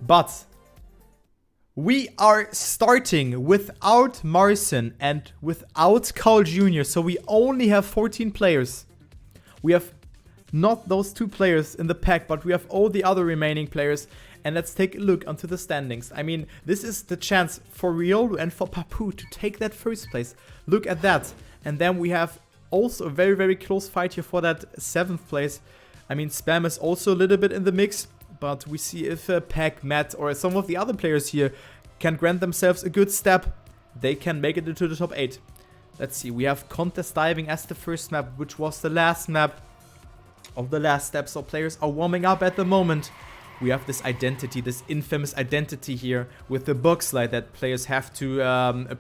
But we are starting without Marcin and without Carl Jr. So we only have 14 players. We have not those 2 players in the pack, but we have all the other remaining players. And let's take a look onto the standings. I mean, this is the chance for Riolu and for Papu to take that first place. Look at that. And then we have also a very, very close fight here for that 7th place. I mean, Spam is also a little bit in the mix. But we see if Peck, Matt, or some of the other players here can grant themselves a good step, they can make it into the top 8. Let's see, we have Contest Diving as the first map, which was the last map of the last step. So players are warming up at the moment. We have this identity, this infamous identity here with the box slide that players have to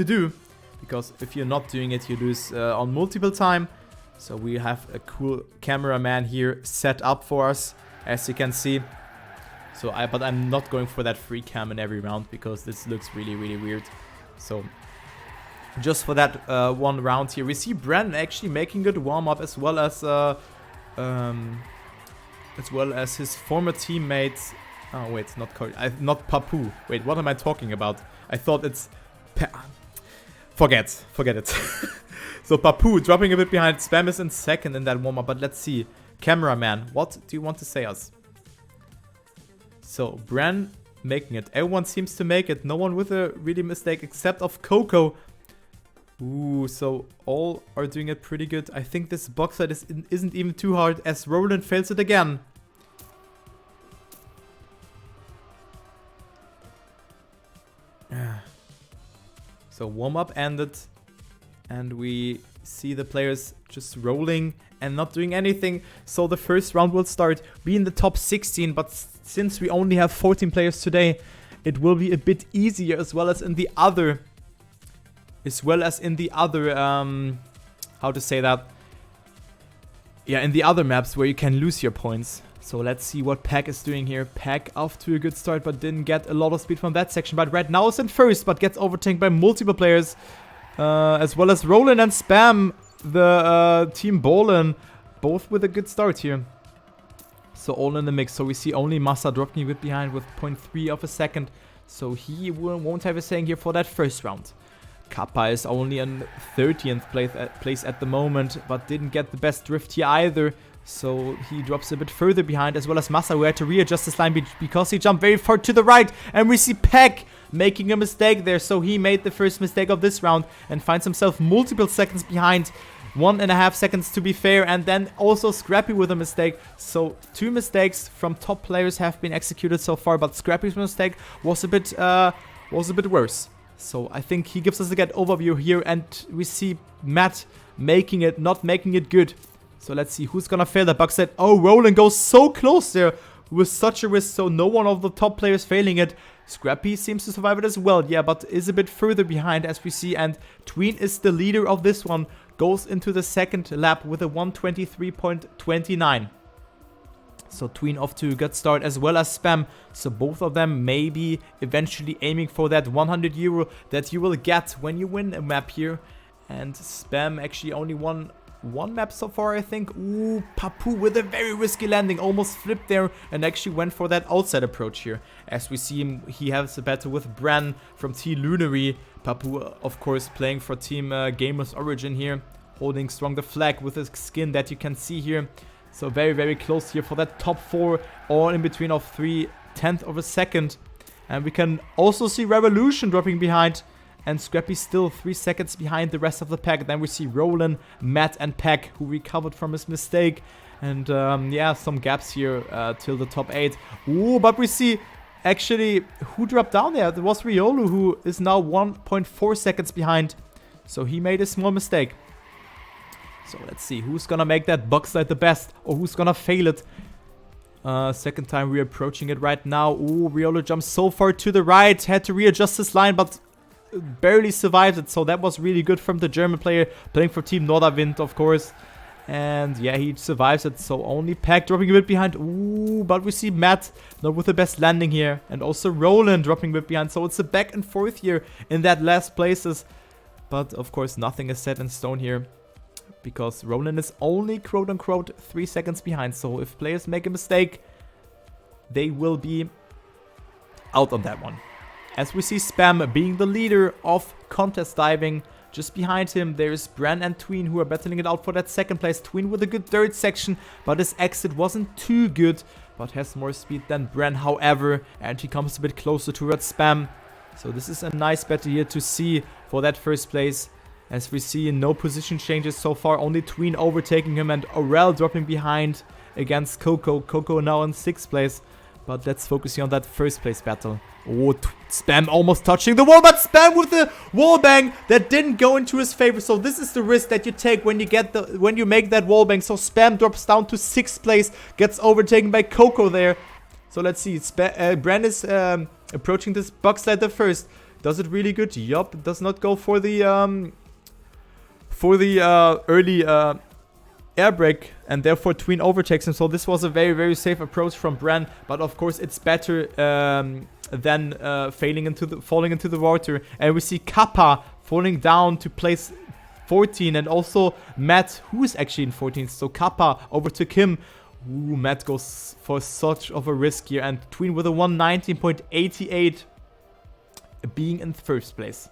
do. Because if you're not doing it, you lose on multiple time. So we have a cool cameraman here set up for us, as you can see. So but I'm not going for that free cam in every round because this looks really, really weird. So just for that one round here, we see Brandon actually making good warm up as well as his former teammates. Oh wait, not Papu. Wait, what am I talking about? I thought it's forget it. So Papu dropping a bit behind. Spam is in second in that warm up, but let's see. Cameraman, what do you want to say us? So, Bran making it. Everyone seems to make it. No one with a really mistake except of Coco. Ooh, so all are doing it pretty good. I think this box side isn't even too hard as Roland fails it again. So, warm-up ended. And we see the players just rolling and not doing anything. So the first round will start. Be in the top 16, but since we only have 14 players today, it will be a bit easier as well as in the other how to say that? Yeah, in the other maps where you can lose your points. So let's see what Pack is doing here. Pack off to a good start, but didn't get a lot of speed from that section. But right now is in first, but gets overtaken by multiple players. As well as Roland and Spam, the Team Bolin, both with a good start here. So all in the mix. So we see only Massa dropping a bit behind with 0.3 of a second. So he won't have a saying here for that first round. Kappa is only in 30th place at the moment, but didn't get the best drift here either. So he drops a bit further behind, as well as Massa, who had to readjust his line because he jumped very far to the right. And we see Peck making a mistake there. So he made the first mistake of this round and finds himself multiple seconds behind. 1.5 seconds to be fair, and then also Scrappy with a mistake. So 2 mistakes from top players have been executed so far, but Scrappy's mistake was a bit worse. So I think he gives us a good overview here, and we see Matt not making it good. So let's see who's gonna fail that bug set. Oh, Roland goes so close there with such a risk, so no one of the top players failing it. Scrappy seems to survive it as well, yeah, but is a bit further behind as we see, and Tween is the leader of this one. Goes into the second lap with a 1:23.29. So Tween off to a good start, as well as Spam. So both of them maybe eventually aiming for that €100 that you will get when you win a map here. And Spam actually only won one map so far, I think. Ooh, Papu with a very risky landing. Almost flipped there and actually went for that outside approach here. As we see him, he has a battle with Bran from Team Lunary. Papu, of course, playing for Team Gamers Origin here. Holding strong the flag with his skin that you can see here. So very, very close here for that top 4. All in between of 0.3 of a second. And we can also see Revolution dropping behind. And Scrappy still 3 seconds behind the rest of the pack. Then we see Roland, Matt, and Peck, who recovered from his mistake. And yeah, some gaps here till the top 8. Ooh, but we see actually who dropped down there. It was Riolu, who is now 1.4 seconds behind. So he made a small mistake. So let's see who's gonna make that bug slide the best, or who's gonna fail it. Second time we're approaching it right now. Ooh, Riolu jumps so far to the right. Had to readjust his line, but barely survived it. So that was really good from the German player playing for Team Nordawind, of course. And yeah, he survives it. So only Pack dropping a bit behind. Ooh, but we see Matt not with the best landing here. And also Roland dropping a bit behind. So it's a back and forth here in that last places. But of course, nothing is set in stone here, because Roland is only quote-unquote 3 seconds behind. So if players make a mistake, they will be out on that one. As we see Spam being the leader of contest diving. Just behind him, there's Bran and Tween who are battling it out for that second place. Tween with a good third section, but his exit wasn't too good, but has more speed than Bran, however, and he comes a bit closer towards Spam. So this is a nice battle here to see for that first place. As we see, no position changes so far, only Tween overtaking him and Aurel dropping behind against Coco. Coco now in 6th place, but let's focus here on that first place battle. Oh, Spam almost touching the wall, but Spam with the wall bang that didn't go into his favor. So this is the risk that you take when you make that wall bang. So Spam drops down to 6th place, gets overtaken by Coco there. So let's see, Bran is approaching this box ladder first. Does it really good? Yup, does not go for the early air brake, and therefore Tween overtakes him. So this was a very, very safe approach from Bran, but of course it's better than falling into the water. And we see Kappa falling down to place 14, and also Matt, who is actually in 14th. So Kappa overtook him. Ooh, Matt goes for such of a risk here, and Tween with a 119.88 being in 1st place.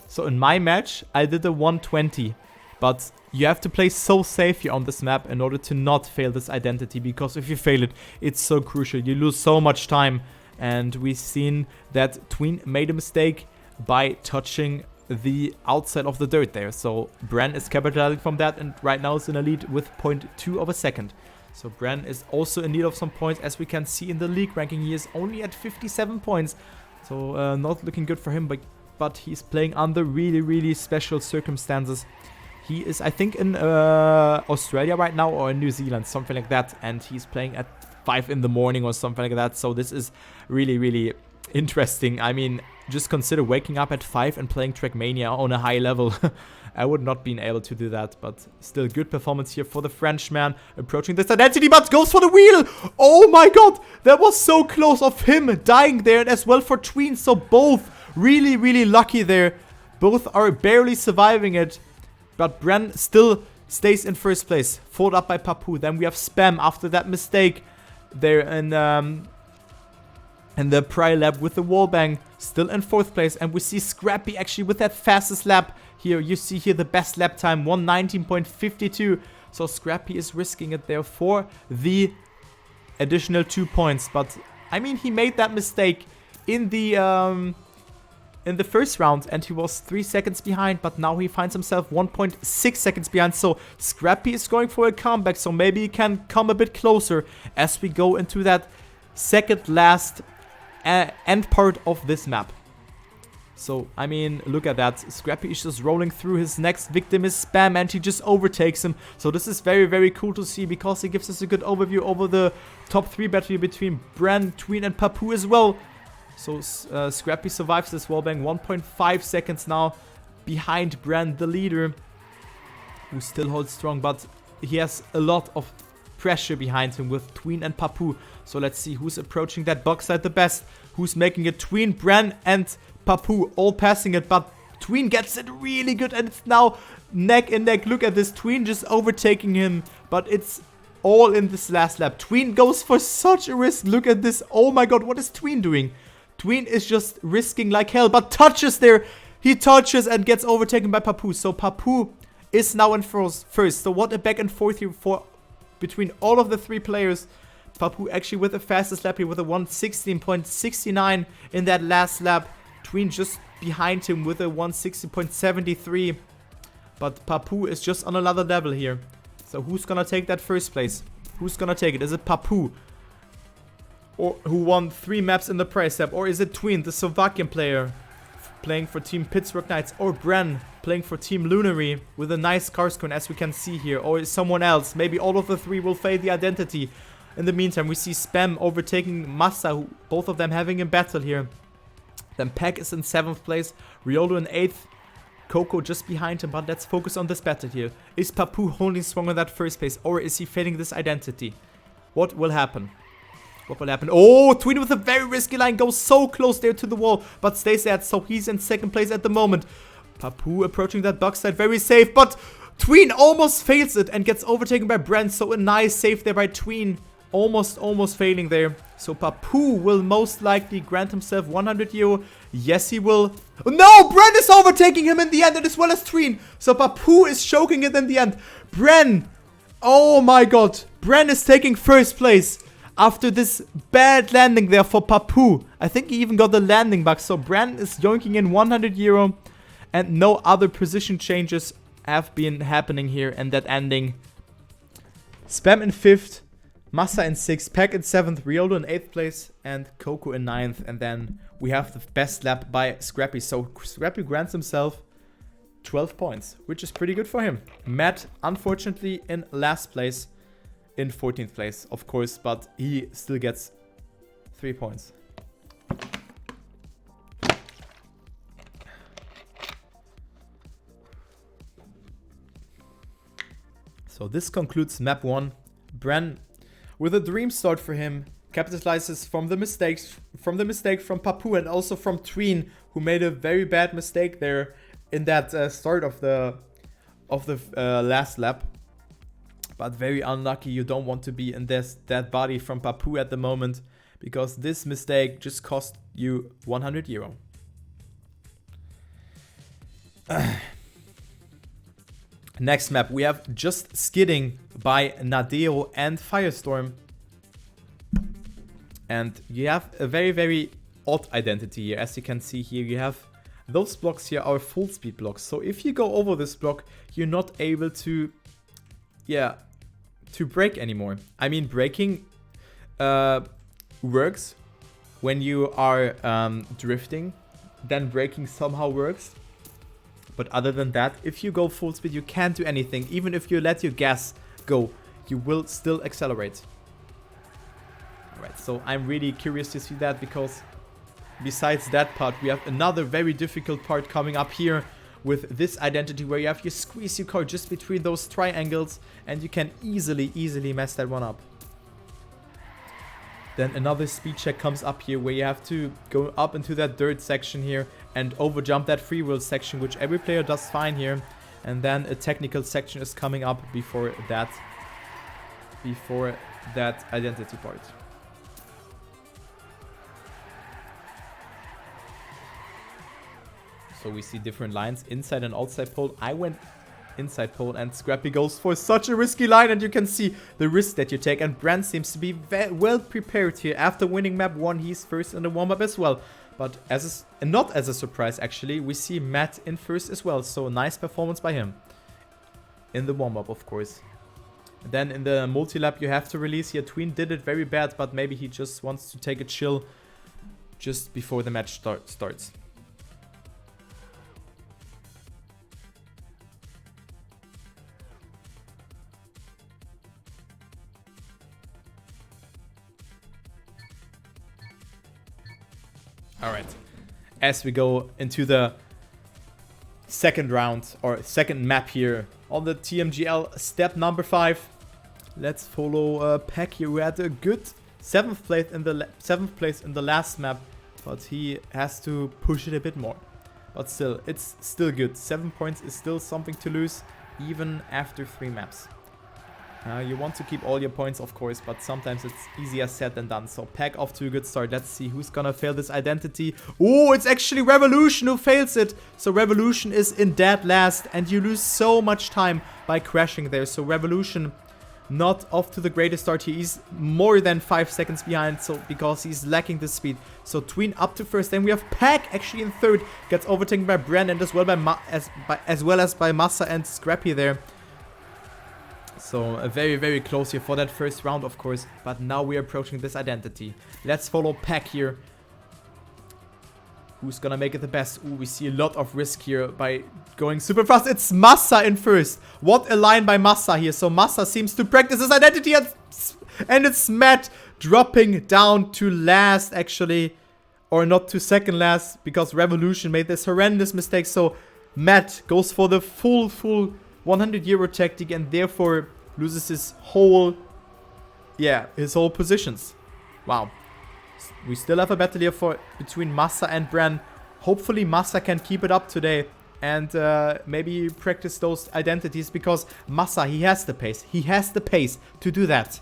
So in my match, I did a 120. But you have to play so safe here on this map in order to not fail this identity. Because if you fail it, it's so crucial. You lose so much time. And we've seen that Tween made a mistake by touching the outside of the dirt there. So Bran is capitalizing from that and right now is in a lead with 0.2 of a second. So Bran is also in need of some points. As we can see in the league ranking, he is only at 57 points. So not looking good for him, but he's playing under really, really special circumstances. He is, I think, in Australia right now or in New Zealand, something like that. And he's playing at 5 in the morning or something like that. So this is really, really interesting. I mean, just consider waking up at 5 and playing Trackmania on a high level. I would not been able to do that, but still good performance here for the Frenchman. Approaching this identity, but goes for the wheel. Oh my god, that was so close of him dying there, and as well for Tween. So both really, really lucky there. Both are barely surviving it. But Bran still stays in 1st place, followed up by Papu. Then we have Spam after that mistake there in the prior lap with the wall bang, still in 4th place. And we see Scrappy actually with that fastest lap here. You see here the best lap time, 119.52. So Scrappy is risking it there for the additional 2 points. But I mean, he made that mistake in the first round, and he was 3 seconds behind, but now he finds himself 1.6 seconds behind. So Scrappy is going for a comeback, so maybe he can come a bit closer as we go into that second last end part of this map. So, I mean, look at that. Scrappy is just rolling through. His next victim is Spam, and he just overtakes him. So this is very, very cool to see, because it gives us a good overview over the top 3 battle between Bran, Tween, and Papu as well. So Scrappy survives this wallbang, 1.5 seconds now behind Bran, the leader, who still holds strong, but he has a lot of pressure behind him with Tween and Papu. So let's see who's approaching that box side the best, who's making it. Tween, Bran, and Papu all passing it, but Tween gets it really good, and it's now neck and neck. Look at this, Tween just overtaking him, but it's all in this last lap. Tween goes for such a risk. Look at this. Oh my god, what is Tween doing? Tween is just risking like hell, but touches there. He touches and gets overtaken by Papu. So Papu is now in first. So what a back and forth here between all of the 3 players. Papu actually with the fastest lap here with a 116.69 in that last lap. Tween just behind him with a 160.73. But Papu is just on another level here. So who's gonna take that first place? Who's gonna take it? Is it Papu, or who won 3 maps in the prize lap? Or is it Tween, the Slovakian player, playing for Team Pittsburgh Knights? Or Bran, playing for Team Lunary with a nice car score, as we can see here? Or is someone else? Maybe all of the 3 will fade the identity. In the meantime, we see Spam overtaking Massa, both of them having a battle here. Then Peck is in 7th place, Riolo in 8th, Coco just behind him. But let's focus on this battle here. Is Papu holding strong on that first place, or is he fading this identity? What will happen? What will happen? Oh, Tween with a very risky line, goes so close there to the wall, but stays there, so he's in 2nd place at the moment. Papu approaching that box side, very safe, but Tween almost fails it and gets overtaken by Bran. So a nice save there by Tween, almost failing there. So Papu will most likely grant himself 100 euro. Yes, he will. Oh, no, Bren is overtaking him in the end, and as well as Tween. So Papu is choking it in the end. Bren. Oh my god. Bren is taking first place after this bad landing there for Papu. I think he even got the landing bug. So Bren is yoinking in 100 euro. And no other position changes have been happening here. And that ending. Spam in 5th. Massa in 6th, Pack in 7th, Rioldo in 8th place, and Coco in 9th. And then we have the best lap by Scrappy. So Scrappy grants himself 12 points, which is pretty good for him. Matt, unfortunately, in last place, in 14th place, of course, but he still gets 3 points. So this concludes map 1. Bren, with a dream start for him, capitalizes from the mistake from Papu and also from Tween, who made a very bad mistake there in that start of the last lap. But very unlucky. You don't want to be in that body from Papu at the moment, because this mistake just cost you 100 euro. Next map, we have Just Skidding by Nadeo and Firestorm. And you have a very, very odd identity here. As you can see here, you have those blocks here are full speed blocks. So if you go over this block, you're not able to, to brake anymore. I mean, braking works when you are drifting. Then braking somehow works. But other than that, if you go full speed, you can't do anything. Even if you let your gas go, you will still accelerate. Alright, so I'm really curious to see that, because besides that part, we have another very difficult part coming up here with this identity, where you have to squeeze your car just between those triangles, and you can easily mess that one up. Then another speed check comes up here, where you have to go up into that dirt section here and over jump that free wheel section, which every player does fine here. And then a technical section is coming up before that identity part. So we see different lines, inside and outside pole. I went inside pole, and Scrappy goes for such a risky line, and you can see the risk that you take. And Brand seems to be well prepared here. After winning map 1, he's first in the warm-up as well. But not as a surprise, actually, we see Matt in first as well. So nice performance by him in the warm-up, of course. Then in the multi-lap, you have to release here. Tween did it very bad, but maybe he just wants to take a chill just before the match starts. Alright, as we go into the second round, or second map here on the TMGL step number 5, let's follow Peck here, who had a good 7th place in the last map, but he has to push it a bit more. But still, it's still good. 7 points is still something to lose, even after 3 maps. You want to keep all your points, of course, but sometimes it's easier said than done. So Pack off to a good start. Let's see who's gonna fail this identity. Oh, it's actually Revolution who fails it. So Revolution is in dead last, and you lose so much time by crashing there. So Revolution not off to the greatest start here. He's more than 5 seconds behind, so because he's lacking the speed. So Tween up to first. Then we have Pack actually in third. Gets overtaken by Bren, and as well as by Massa and Scrappy there. So very, very close here for that first round, of course. But now we're approaching this identity. Let's follow Pack here. Who's gonna make it the best? Ooh, we see a lot of risk here by going super fast. It's Massa in first. What a line by Massa here. So Massa seems to practice his identity, and it's Matt dropping down to last, actually. Or not to second last, because Revolution made this horrendous mistake. So Matt goes for the full 100 euro tactic, and therefore loses his whole positions. Wow. We still have a battle here between Massa and Bren. Hopefully Massa can keep it up today and maybe practice those identities, because Massa, he has the pace. He has the pace to do that.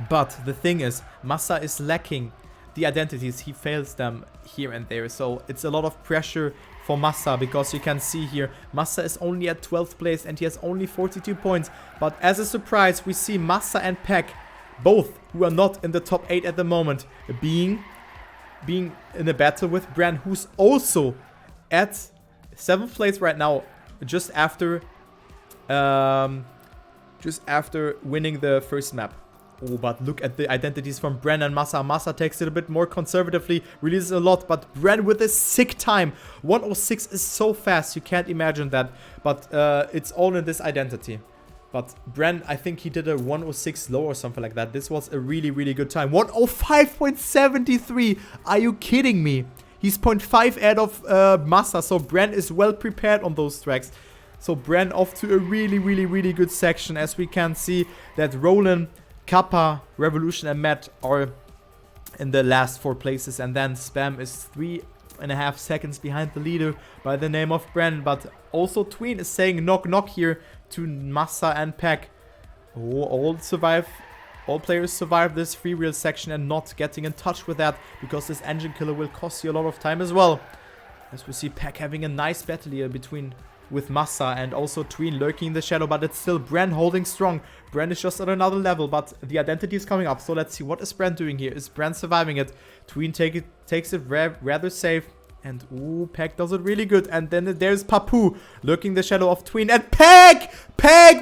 But the thing is, Massa is lacking the identities. He fails them here and there. So it's a lot of pressure for Massa, because you can see here, Massa is only at 12th place and he has only 42 points. But as a surprise, we see Massa and Peck, both who are not in the top 8 at the moment, being in a battle with Bran, who's also at 7th place right now, just after winning the first map. Oh, but look at the identities from Bran and Massa. Massa takes it a bit more conservatively, releases a lot, but Bran with a sick time. 106 is so fast, you can't imagine that. But it's all in this identity. But Bran, I think he did a 106 low or something like that. This was a really, really good time. 105.73. Are you kidding me? He's 0.5 ahead of Massa, so Bran is well prepared on those tracks. So Bran off to a really, really, really good section, as we can see that Roland, Kappa, Revolution and Matt are in the last 4 places, and then Spam is 3.5 seconds behind the leader by the name of Bran. But also Tween is saying knock knock here to Massa and Peck. Oh, all players survive this freewheel section and not getting in touch with that, because this engine killer will cost you a lot of time as well. As we see Peck having a nice battle here with Massa, and also Tween lurking in the shadow, but it's still Bran holding strong. Bran is just at another level, but the identity is coming up. So let's see, what is Bran doing here? Is Bran surviving it? Tween takes it rather safe. And ooh, Peck does it really good. And then there's Papu lurking the shadow of Tween. And Peck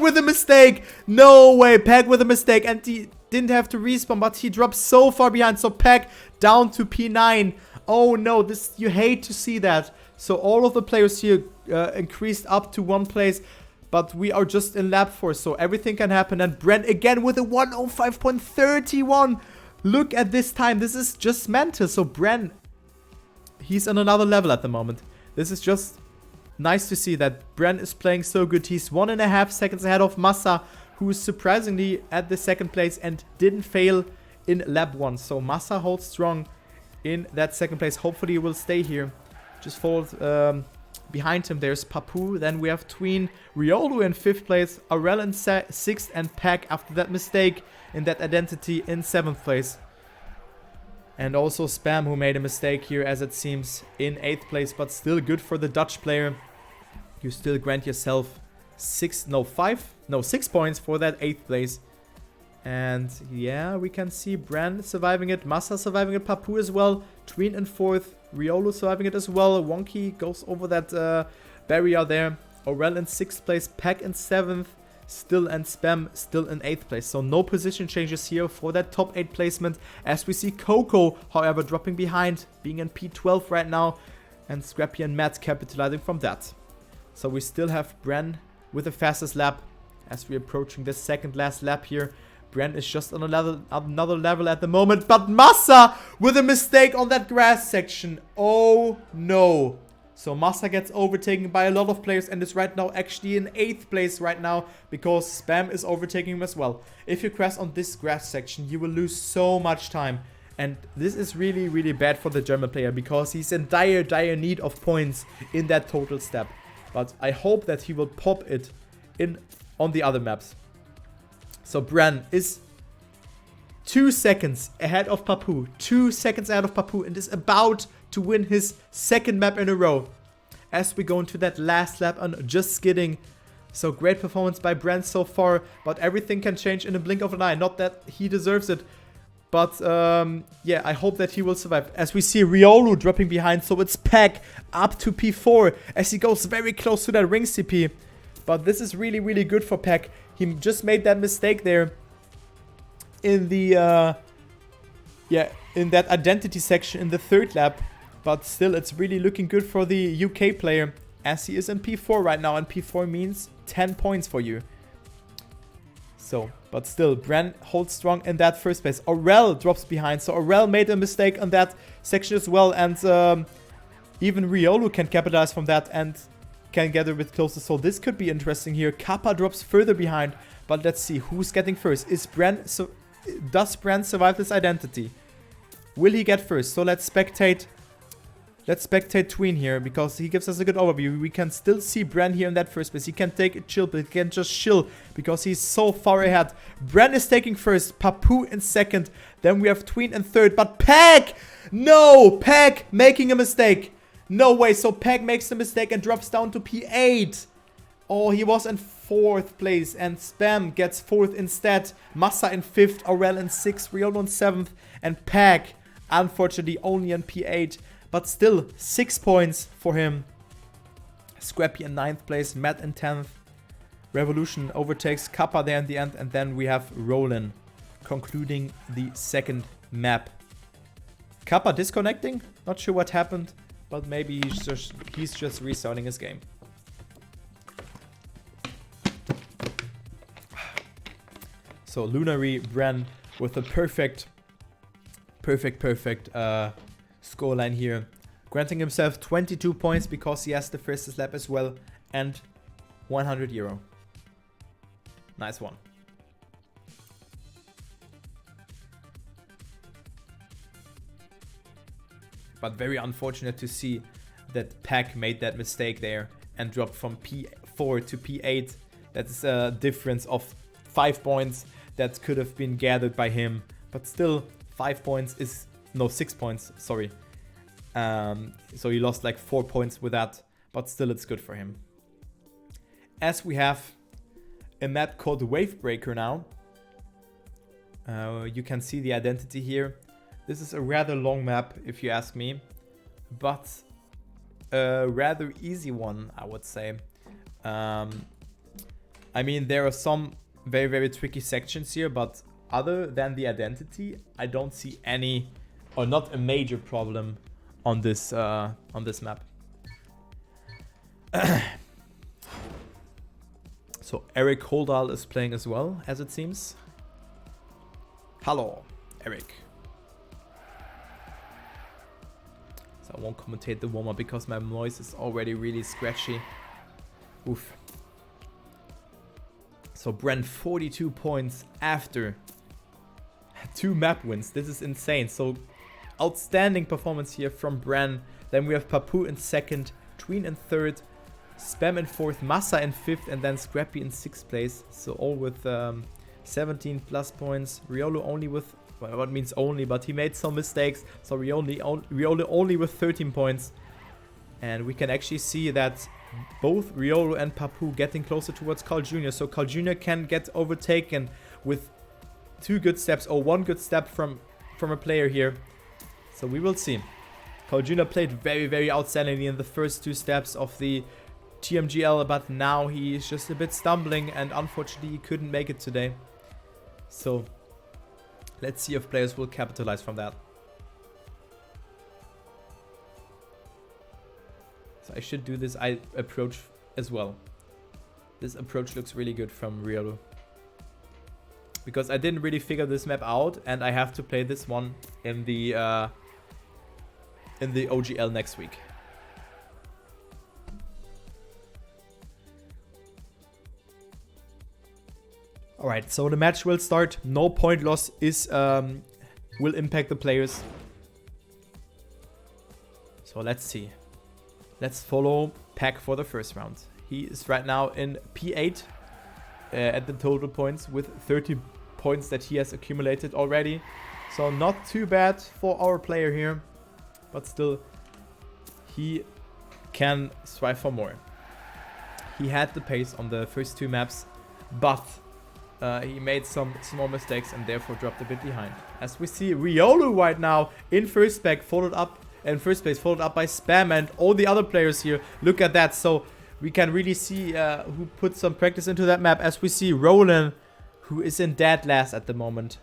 with a mistake. No way, Peck with a mistake. And he didn't have to respawn, but he dropped so far behind. So Peck down to P9. Oh no, you hate to see that. So all of the players here increased up to 1 place, but we are just in lap 4, so everything can happen. And Brent again with a 105.31. Look at this time. This is just mental. So Brent, he's on another level at the moment. This is just nice to see that Brent is playing so good. He's 1.5 seconds ahead of Massa, who is surprisingly at the 2nd place and didn't fail in lap 1. So Massa holds strong in that 2nd place. Hopefully he will stay here. Just followed behind him. There's Papu. Then we have Tween, Riolu in 5th place, Aurel in 6th, and Peck after that mistake in that identity in 7th place. And also Spam, who made a mistake here, as it seems, in 8th place, but still good for the Dutch player. You still grant yourself 6 points for that 8th place. And yeah, we can see Bran surviving it, Massa surviving it, Papu as well, Tween in 4th, Riolu surviving it as well. Wonky goes over that barrier there. Aurel in 6th place, Peck in 7th, still, and Spam still in 8th place. So no position changes here for that top 8 placement. As we see Coco, however, dropping behind, being in P12 right now, and Scrappy and Matt capitalizing from that. So we still have Bran with the fastest lap as we're approaching the 2nd last lap here. Bran is just on another level at the moment, but Massa with a mistake on that grass section. Oh no. So Massa gets overtaken by a lot of players and is right now actually in 8th place right now, because Spam is overtaking him as well. If you crash on this grass section, you will lose so much time. And this is really, really bad for the German player, because he's in dire need of points in that total step. But I hope that he will pop it in on the other maps. So Bran is 2 seconds ahead of Papu. 2 seconds ahead of Papu, and is about to win his 2nd map in a row. As we go into that last lap on just skidding. So great performance by Bran so far, but everything can change in a blink of an eye. Not that he deserves it, but yeah, I hope that he will survive. As we see Riolu dropping behind, so it's Peck up to P4 as he goes very close to that ring CP. But this is really, really good for Peck. He just made that mistake there in the in that identity section in the 3rd lap. But still, it's really looking good for the UK player, as he is in P4 right now, and P4 means 10 points for you. So, but still, Bran holds strong in that 1st place. Aurel drops behind, so Aurel made a mistake on that section as well, and even Riolu can capitalize from that and can get a bit closer. So this could be interesting here. Kappa drops further behind, but let's see who's getting first. Does Bran survive this identity? Will he get first? So let's spectate Let's spectate Tween here, because he gives us a good overview. We can still see Bren here in that first place. He can take a chill, but he can just chill, because he's so far ahead. Bren is taking first, Papu in second. Then we have Tween in third, but Peg! No! Peg making a mistake. No way, so Peg makes the mistake and drops down to P8. Oh, he was in 4th place, and Spam gets 4th instead. Massa in 5th, Aurel in 6th, Riolo in 7th, and Peg, unfortunately, only in P8. But still, 6 points for him. Scrappy in 9th place, Matt in 10th. Revolution overtakes Kappa there in the end, and then we have Roland concluding the second map. Kappa disconnecting? Not sure what happened, but maybe he's just restarting his game. So Lunary Bren with a perfect scoreline here, granting himself 22 points because he has the first lap as well, and 100 euro. Nice one. But very unfortunate to see that Pack made that mistake there and dropped from P4 to P8. That's a difference of 5 points that could have been gathered by him. But still, 5 points is... No, 6 points, sorry. So he lost like 4 points with that. But still, it's good for him. As we have a map called Wavebreaker now. You can see the identity here. This is a rather long map, if you ask me. But a rather easy one, I would say. I mean, there are some very, very tricky sections here, but other than the identity, I don't see any, or not a major problem on this map. So Eric Holdal is playing as well, as it seems. Hello, Eric. So I won't commentate the warm-up because my voice is already really scratchy. Oof. So Bren 42 points after 2 map wins. This is insane. So outstanding performance here from Bren. Then we have Papu in 2nd, Tween in 3rd, Spam in 4th, Massa in 5th, and then Scrappy in 6th place. So all with 17 plus points. Riolo only with, well, what means only, but he made some mistakes. So Riolo only with 13 points. And we can actually see that both Riolo and Papu getting closer towards Carl Jr. So Carl Jr. can get overtaken with 2 good steps or 1 good step from a player here. So we will see. Carl Jr. played very, very outstandingly in the first 2 steps of the TMGL, but now he is just a bit stumbling and unfortunately he couldn't make it today. So let's see if players will capitalize from that. So I should do this approach as well. This approach looks really good from Riolo. Because I didn't really figure this map out and I have to play this one in the OGL next week. Alright, so the match will start. No point loss is will impact the players. So let's see. Let's follow Pack for the first round. He is right now in P8 at the total points with 30 points that he has accumulated already. So not too bad for our player here. But still, he can strive for more. He had the pace on the first 2 maps, but he made some small mistakes and therefore dropped a bit behind. As we see, Riolo right now in first place, followed up by Spam and all the other players here. Look at that. So we can really see who put some practice into that map. As we see Roland, who is in dead last at the moment.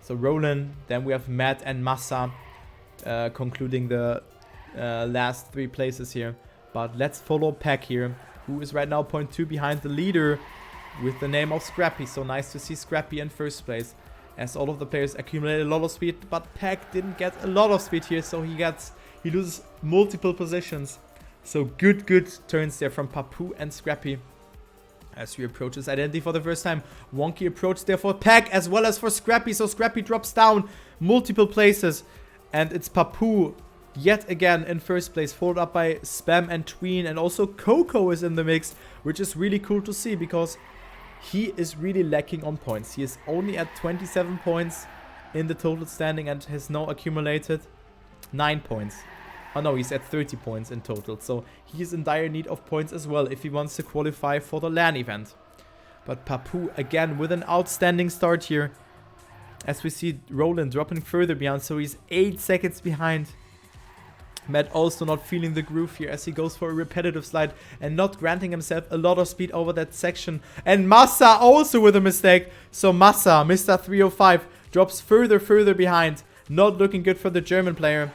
So Roland, then we have Matt and Massa concluding the last 3 places here. But let's follow Pack here, who is right now 0.2 behind the leader with the name of Scrappy. So nice to see Scrappy in first place, as all of the players accumulated a lot of speed, but Pack didn't get a lot of speed here, so he loses multiple positions. So good turns there from Papu and Scrappy. As we approach his identity for the first time, wonky approach there for Pack as well as for Scrappy. So Scrappy drops down multiple places, and it's Papu yet again in first place, followed up by Spam and Tween, and also Coco is in the mix, which is really cool to see because he is really lacking on points. He is only at 27 points in the total standing and has now accumulated 9 points. Oh no, he's at 30 points in total, so he is in dire need of points as well if he wants to qualify for the LAN event. But Papu again with an outstanding start here, as we see Roland dropping further behind, so he's 8 seconds behind. Matt also not feeling the groove here as he goes for a repetitive slide and not granting himself a lot of speed over that section. And Massa also with a mistake. So Massa, Mr. 305, drops further behind. Not looking good for the German player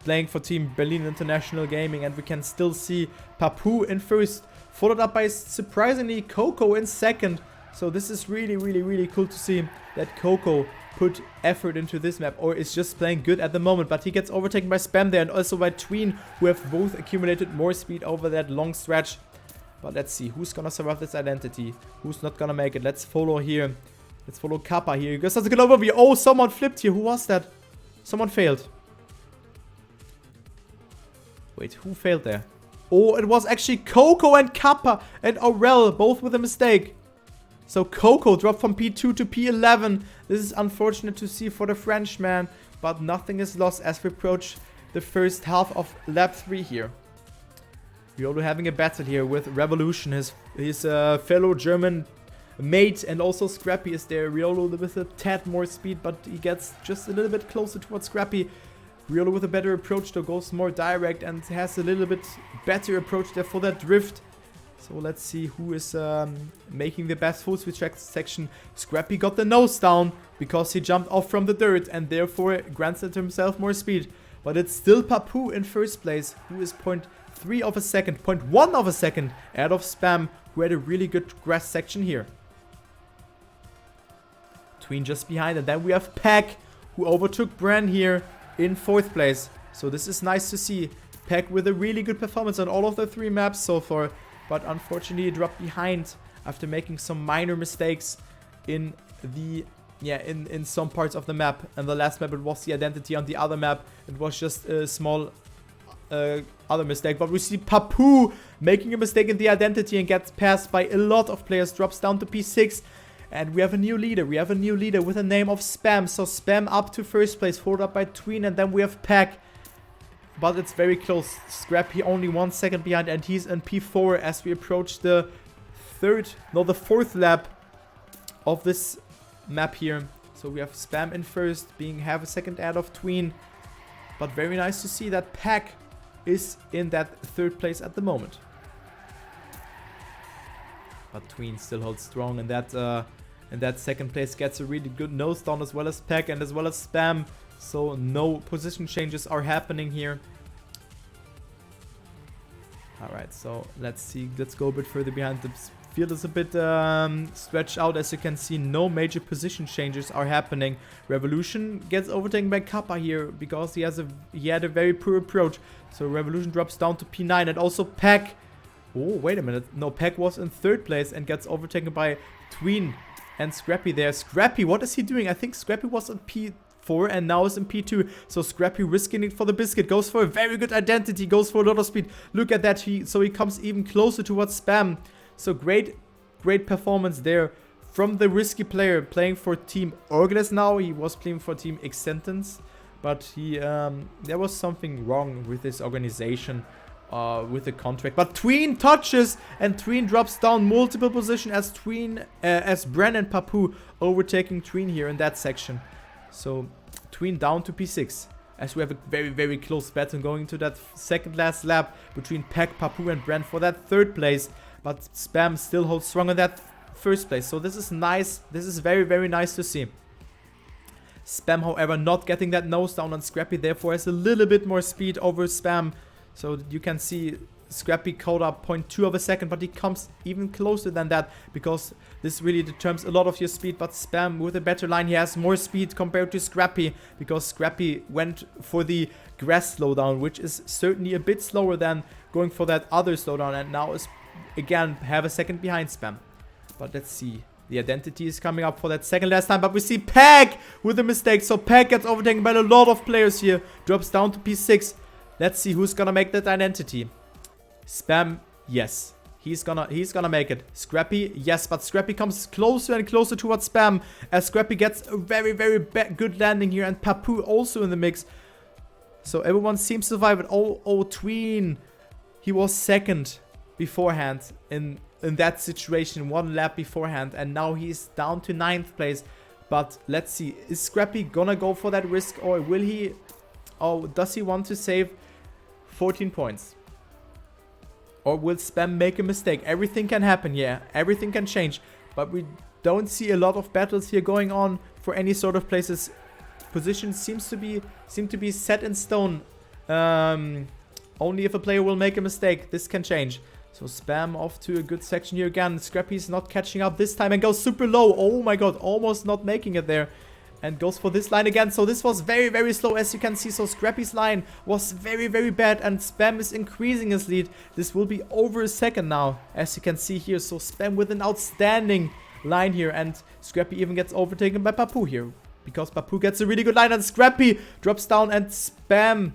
playing for Team Berlin International Gaming. And we can still see Papu in first, followed up by surprisingly Coco in second. So this is really cool to see that Coco put effort into this map, or is just playing good at the moment. But he gets overtaken by Spam there and also by Tween, who have both accumulated more speed over that long stretch. But let's see who's gonna survive this identity, who's not gonna make it. Let's follow here. Let's follow Kappa here. Because that's a good overview. Oh, someone flipped here. Who was that? Someone failed. Wait, who failed there? Oh, it was actually Coco and Kappa and Aurel, both with a mistake. So Coco dropped from P2 to P11. This is unfortunate to see for the Frenchman, but nothing is lost as we approach the first half of lap 3 here. Riolo having a battle here with Revolution, his fellow German mate, and also Scrappy is there. Riolo with a tad more speed, but he gets just a little bit closer towards Scrappy. Riolo with a better approach though, goes more direct and has a little bit better approach there for that drift. So let's see who is making the best full switch track section. Scrappy got the nose down because he jumped off from the dirt and therefore granted himself more speed. But it's still Papu in first place, who is 0.3 of a second, 0.1 of a second out of Spam, who had a really good grass section here. Tween just behind, and then we have Peck, who overtook Bran here in fourth place. So this is nice to see. Peck with a really good performance on all of the 3 maps so far. But unfortunately he dropped behind after making some minor mistakes in the in some parts of the map. And the last map it was the identity, on the other map it was just a small other mistake. But we see Papu making a mistake in the identity and gets passed by a lot of players, drops down to P6. And we have a new leader. We have a new leader with the name of Spam. So Spam up to first place, followed up by Tween, and then we have Peck. But it's very close. Scrappy only 1 second behind, and he's in P4 as we approach the fourth lap of this map here. So we have Spam in first, being half a second out of Tween. But very nice to see that Peck is in that third place at the moment. But Tween still holds strong in that second place, gets a really good nose down as well as Peck and as well as Spam. So no position changes are happening here. Alright, so let's see. Let's go a bit further behind. The field is a bit stretched out. As you can see, no major position changes are happening. Revolution gets overtaken by Kappa here because he had a very poor approach. So Revolution drops down to P9, and also Peck. Oh, wait a minute. No, Peck was in third place and gets overtaken by Tween and Scrappy there. Scrappy, what is he doing? I think Scrappy was on P4 and now is in P2. So Scrappy risking it for the biscuit. Goes for a very good identity. Goes for a lot of speed. Look at that. So he comes even closer towards Spam. So great performance there from the risky player playing for Team Orgles now. He was playing for Team Exentence. But there was something wrong with this organization. With the contract, but Tween touches and Tween drops down multiple position as Bren and Papu overtaking Tween here in that section. So Tween down to P6 as we have a very close battle going into that second last lap between Peck, Papu and Bren for that third place, but Spam still holds strong in that first place. So this is nice. This is very nice to see. Spam, however, not getting that nose down on Scrappy, therefore has a little bit more speed over Spam. So you can see Scrappy caught up 0.2 of a second, but he comes even closer than that because this really determines a lot of your speed. But Spam with a better line, he has more speed compared to Scrappy because Scrappy went for the grass slowdown, which is certainly a bit slower than going for that other slowdown, and now is again have a second behind Spam. But let's see The identity is coming up for that second last time, but we see Pack with a mistake. So Pack gets overtaken by a lot of players here. Drops down to P6. Let's see who's gonna make that identity. Spam, yes. He's gonna make it. Scrappy, yes, but Scrappy comes closer and closer towards Spam as Scrappy gets a very, very good landing here, and Papu also in the mix. So everyone seems to survive it. Oh, Tween. He was second beforehand in that situation, 1 lap beforehand, and now he's down to 9th place. But let's see, is Scrappy gonna go for that risk, or will he? Oh, does he want to save 14 points? Or will Spam make a mistake? Everything can happen, yeah. Everything can change. But we don't see a lot of battles here going on for any sort of places. Positions seem to be set in stone. Only if a player will make a mistake, this can change. So Spam off to a good section here again. Scrappy's not catching up this time and goes super low. Oh my god, almost not making it there. And goes for this line again. So this was very, very slow, as you can see. So Scrappy's line was very, very bad. And Spam is increasing his lead. This will be over a second now, as you can see here. So Spam with an outstanding line here. And Scrappy even gets overtaken by Papu here, because Papu gets a really good line. And Scrappy drops down. And Spam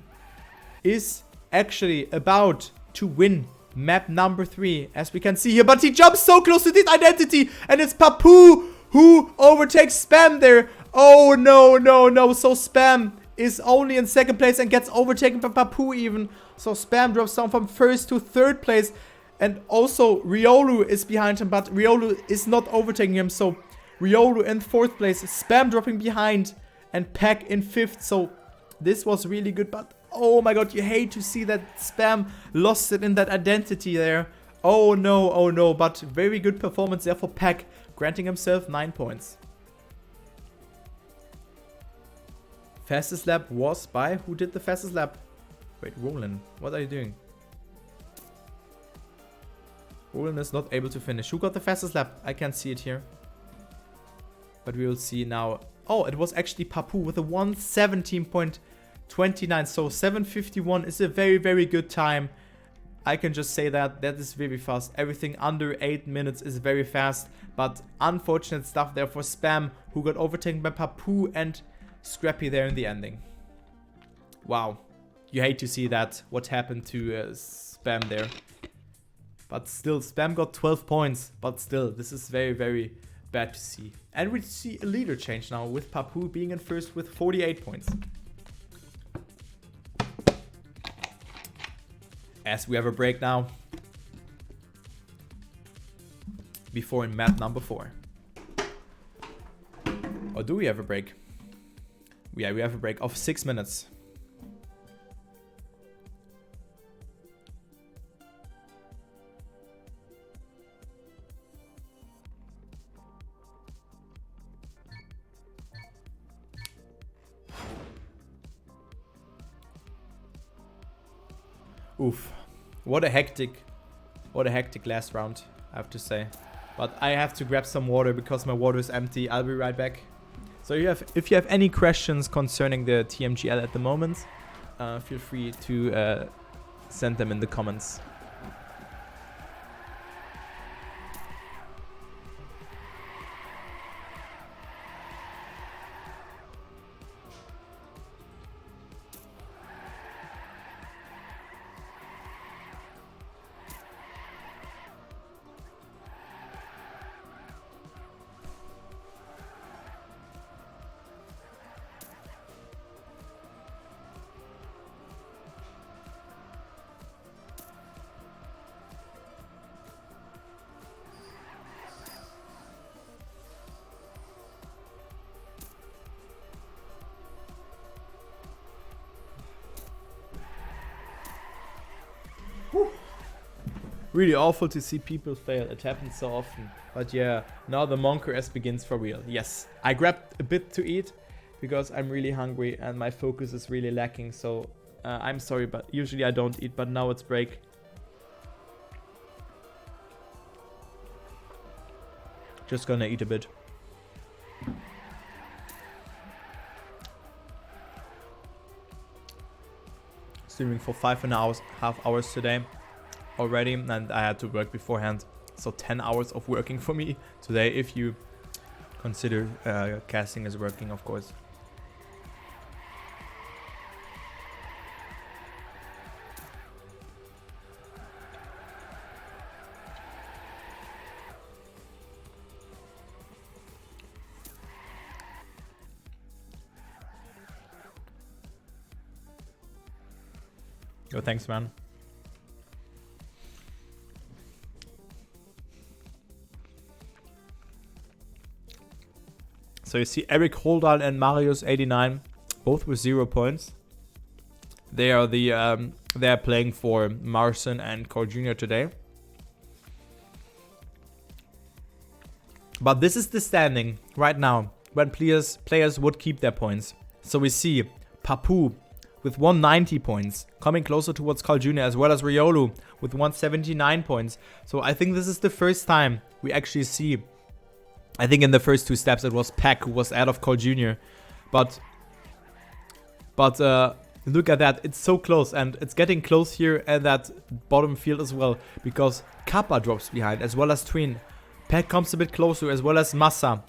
is actually about to win map number 3, as we can see here. But he jumps so close to this identity. And it's Papu who overtakes Spam there. Oh, no. So Spam is only in 2nd place and gets overtaken by Papu even. So Spam drops down from 1st to 3rd place. And also Riolu is behind him, but Riolu is not overtaking him. So Riolu in 4th place, Spam dropping behind, and Pack in 5th. So this was really good, but oh my god, you hate to see that Spam lost it in that identity there. Oh no, but very good performance there for Pack, granting himself 9 points. Fastest lap was by... Who did the fastest lap? Wait, Roland, what are you doing? Roland is not able to finish. Who got the fastest lap? I can't see it here. But we will see now. Oh, it was actually Papu with a 1:17.29. So 7:51 is a very, very good time. I can just say that. That is very fast. Everything under 8 minutes is very fast. But unfortunate stuff there for Spam, who got overtaken by Papu and Scrappy there in the ending. Wow. You hate to see that. What happened to Spam there. But still, Spam got 12 points. But still, this is very, very bad to see. And we see a leader change now, with Papu being in 1st with 48 points. As we have a break now. Before in map number 4. Or do we have a break? Yeah, we have a break of 6 minutes. Oof. What a hectic last round, I have to say. But I have to grab some water because my water is empty. I'll be right back. So if you have any questions concerning the TMGL at the moment, feel free to send them in the comments. Really awful to see people fail. It happens so often. But yeah, now the Monker S begins for real. Yes, I grabbed a bit to eat because I'm really hungry and my focus is really lacking. So I'm sorry, but usually I don't eat, but now it's break. Just gonna eat a bit. Streaming for 5.5 hours today already, and I had to work beforehand, So 10 hours of working for me today, if you consider casting as working, of course. Yo, thanks, man. So you see Eric Holdal and Marius89, both with 0 points. They are they're playing for Marcin and Carl Jr. today. But this is the standing right now when players would keep their points. So we see Papu with 190 points, coming closer towards Carl Jr. as well as Riolu with 179 points. So I think this is the first time we actually see. I think in the first 2 steps it was Pack who was out of Carl Jr. But look at that, it's so close, and it's getting close here at that bottom field as well, because Kappa drops behind as well as Twin. Pack comes a bit closer as well as Massa.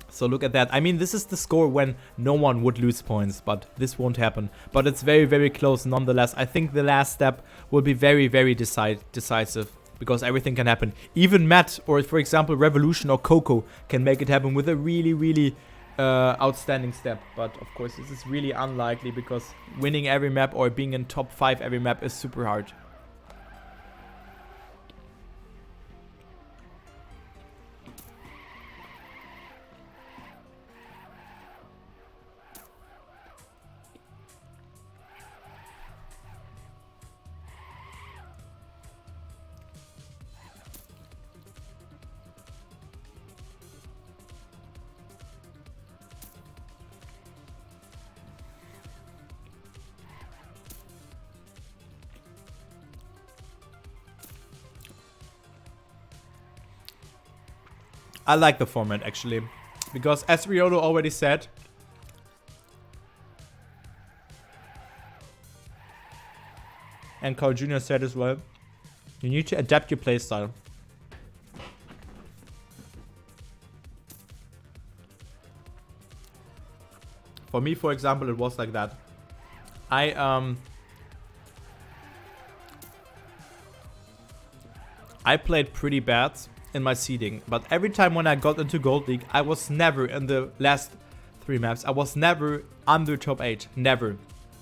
So look at that. I mean, this is the score when no one would lose points, but this won't happen. But it's very, very close nonetheless. I think the last step will be very, very decisive, because everything can happen. Even Matt or, for example, Revolution or Coco can make it happen with a really, really outstanding step. But of course, this is really unlikely, because winning every map or being in top 5 every map is super hard. I like the format actually, because as Riolo already said, and Carl Jr. said as well, you need to adapt your playstyle. For me, for example, it was like that. I played pretty bad in my seeding, but every time when I got into Gold League, I was never in the last 3 maps. I was never under top 8, never.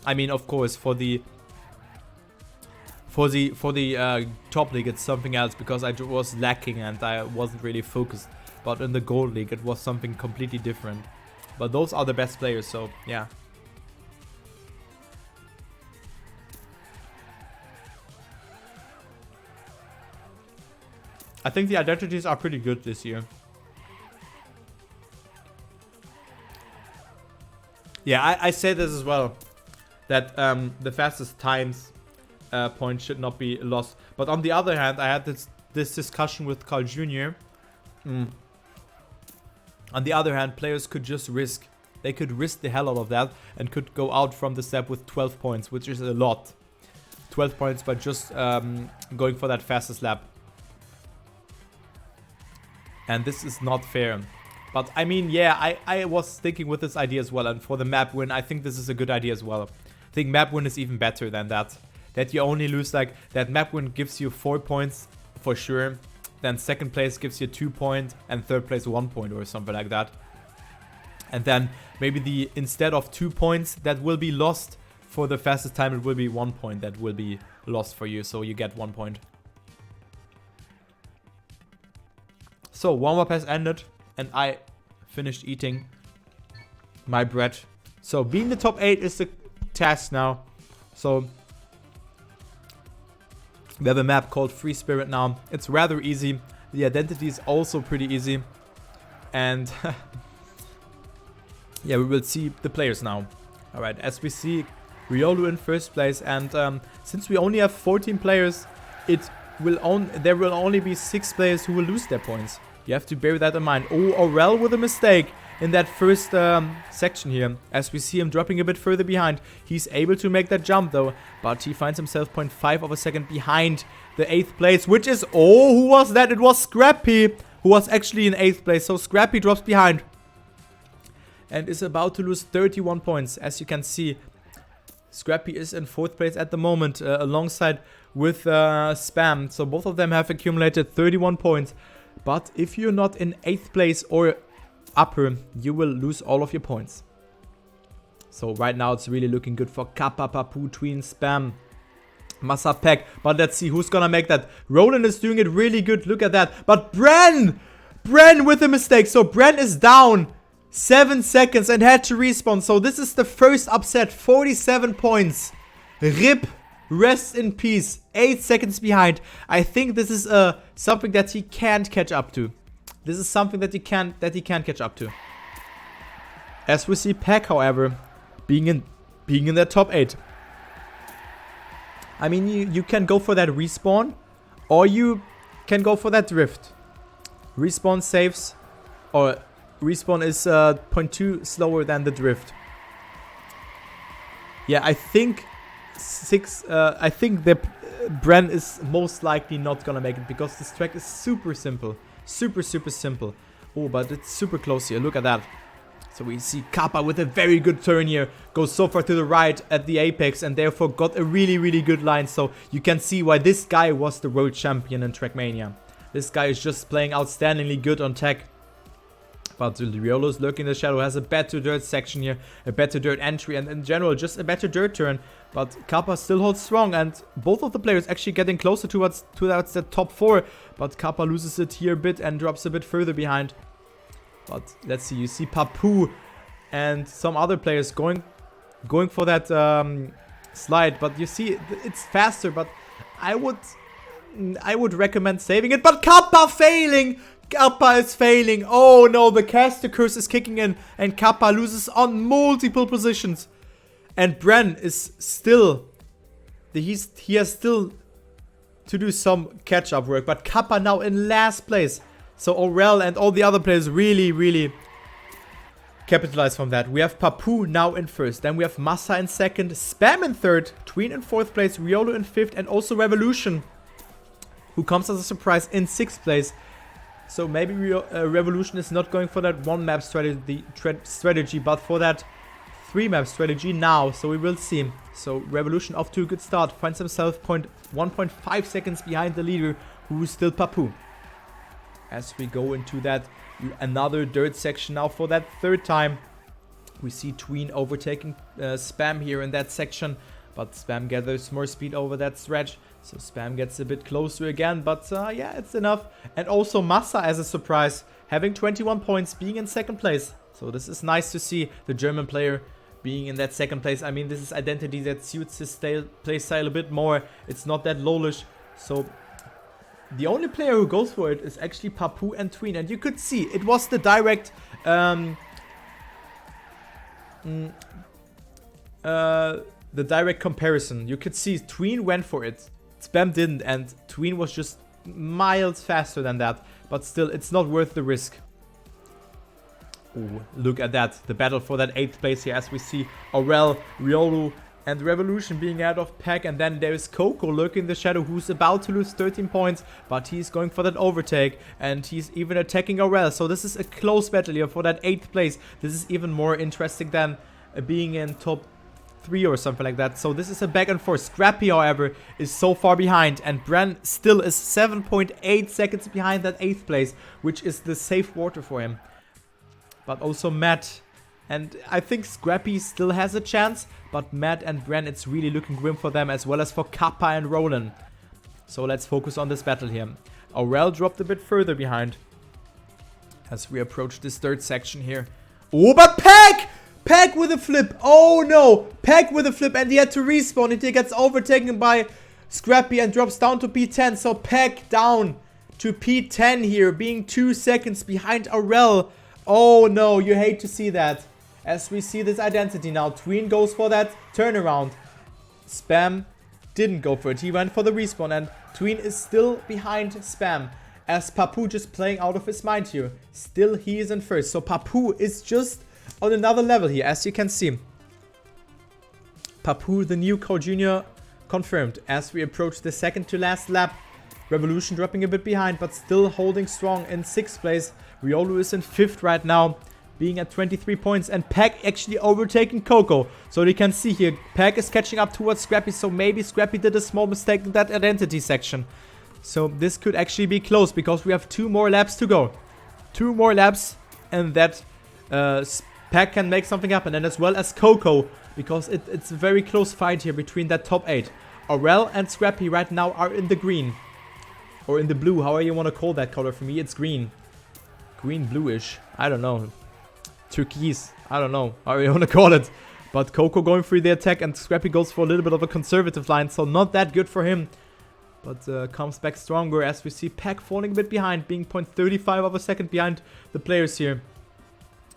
I mean, of course, for the top league, it's something else, because I was lacking and I wasn't really focused. But in the Gold League, it was something completely different. But those are the best players, so yeah. I think the identities are pretty good this year. Yeah, I say this as well, that the fastest times point should not be lost. But on the other hand, I had this discussion with Carl Jr. On the other hand, players could just risk. They could risk the hell out of that and could go out from the step with 12 points, which is a lot. 12 points by just going for that fastest lap. And this is not fair. But I mean, yeah, I was thinking with this idea as well. And for the map win, I think this is a good idea as well. I think map win is even better than that. That you only lose, like, that map win gives you 4 points for sure. Then second place gives you 2 points and third place 1 point or something like that. And then maybe instead of 2 points that will be lost for the fastest time, it will be 1 point that will be lost for you. So you get 1 point. So warm-up has ended and I finished eating my bread. So being the top 8 is the task now. So we have a map called Free Spirit now. It's rather easy. The identity is also pretty easy. And yeah, we will see the players now. Alright, as we see Riolu in first place. And since we only have 14 players, there will only be 6 players who will lose their points. You have to bear that in mind. Oh, Aurel with a mistake. in that first section here. As we see him dropping a bit further behind. He's able to make that jump though, but he finds himself 0.5 of a second behind the 8th place, which is, oh, who was that? It was Scrappy, who was actually in 8th place. So Scrappy drops behind and is about to lose 31 points. As you can see, Scrappy is in 4th place at the moment, alongside with Spam. So both of them have accumulated 31 points. But if you're not in 8th place or upper, you will lose all of your points. So right now it's really looking good for Kappa, Papu, Tween, Spam, Massa, Pack. But let's see who's gonna make that. Roland is doing it really good. Look at that. But Bren with a mistake. So Bren is down 7 seconds and had to respawn. So this is the first upset. 47 points. RIP. Rest in peace. 8 seconds behind. I think this is something that he can't catch up to. This is something that he can't catch up to. As we see Pack, however, being in the top 8. I mean, you can go for that respawn, or you can go for that drift. Respawn saves, or respawn is 0.2 slower than the drift. Yeah, I think the Bren is most likely not gonna make it because this track is super simple. Super simple. Oh, but it's super close here. Look at that. So we see Kappa with a very good turn here. Goes so far to the right at the apex and therefore got a really good line. So you can see why this guy was the world champion in Trackmania. This guy is just playing outstandingly good on tech. But Riolo's lurking in the shadow, has a better dirt section here, a better dirt entry, and in general just a better dirt turn. But Kappa still holds strong, and both of the players actually getting closer towards the top 4. But Kappa loses it here a bit and drops a bit further behind. But let's see, you see Papu and some other players going for that slide. But you see, it's faster, but I would recommend saving it. But Kappa failing! Kappa is failing. Oh no, the caster curse is kicking in and Kappa loses on multiple positions. And Bren is still, he has still to do some catch-up work. But Kappa now in last place. So Aurel and all the other players really capitalize from that. We have Papu now in 1st. Then we have Massa in 2nd. Spam in 3rd. Tween in 4th place. Riolo in 5th. And also Revolution, who comes as a surprise in 6th place. So maybe Revolution is not going for that 1-map strategy, but for that 3-map strategy now. So we will see. So Revolution off to a good start. Finds himself 1.5 seconds behind the leader, who is still Papu. As we go into that another dirt section now for that 3rd time. We see Tween overtaking Spam here in that section. But Spam gathers more speed over that stretch. So Spam gets a bit closer again, but yeah, it's enough. And also Massa as a surprise, having 21 points, being in 2nd place. So this is nice to see the German player being in that 2nd place. I mean, this is identity that suits his play style a bit more. It's not that lowlish. So the only player who goes for it is actually Papu and Tween. And you could see, it was the direct comparison. You could see Tween went for it. Spam didn't, and Tween was just miles faster than that. But still, it's not worth the risk. Ooh, look at that. The battle for that 8th place here, as we see Aurel, Riolu, and Revolution being out of Pack. And then there is Coco lurking in the shadow, who's about to lose 13 points. But he's going for that overtake, and he's even attacking Aurel. So this is a close battle here for that 8th place. This is even more interesting than being in top 3 or something like that. So this is a back and forth. Scrappy, however, is so far behind, and Bren still is 7.8 seconds behind that 8th place, which is the safe water for him. But also Matt, and I think Scrappy still has a chance, but Matt and Bren, it's really looking grim for them, as well as for Kappa and Roland. So let's focus on this battle here. Aurel dropped a bit further behind as we approach this 3rd section here. Oh, but Pack with a flip. Oh no, Pack with a flip, and he had to respawn, and he gets overtaken by Scrappy and drops down to P10. So Pack down to P10 here, being 2 seconds behind Aurel. Oh no, you hate to see that. As we see this identity now, Tween goes for that turnaround. Spam didn't go for it. He went for the respawn, and Tween is still behind Spam. as Papou just playing out of his mind here. Still, he is in first. So Papou is just on another level here, as you can see. Papou, the new co-junior, confirmed as we approach the second to last lap. Revolution dropping a bit behind, but still holding strong in 6th place. Riolu is in 5th right now, being at 23 points. And Pack actually overtaking Coco. So you can see here, Pack is catching up towards Scrappy. So maybe Scrappy did a small mistake in that identity section. So this could actually be close because we have 2 more laps to go. 2 more laps and that Pack can make something happen. And as well as Coco, because it's a very close fight here between that top 8. Aurel and Scrappy right now are in the green. Or in the blue, however you want to call that color. For me, it's green. Green, bluish. I don't know. Turquoise. I don't know how you want to call it. But Coco going through the attack and Scrappy goes for a little bit of a conservative line. So not that good for him. But comes back stronger as we see Pack falling a bit behind. Being 0.35 of a second behind the players here.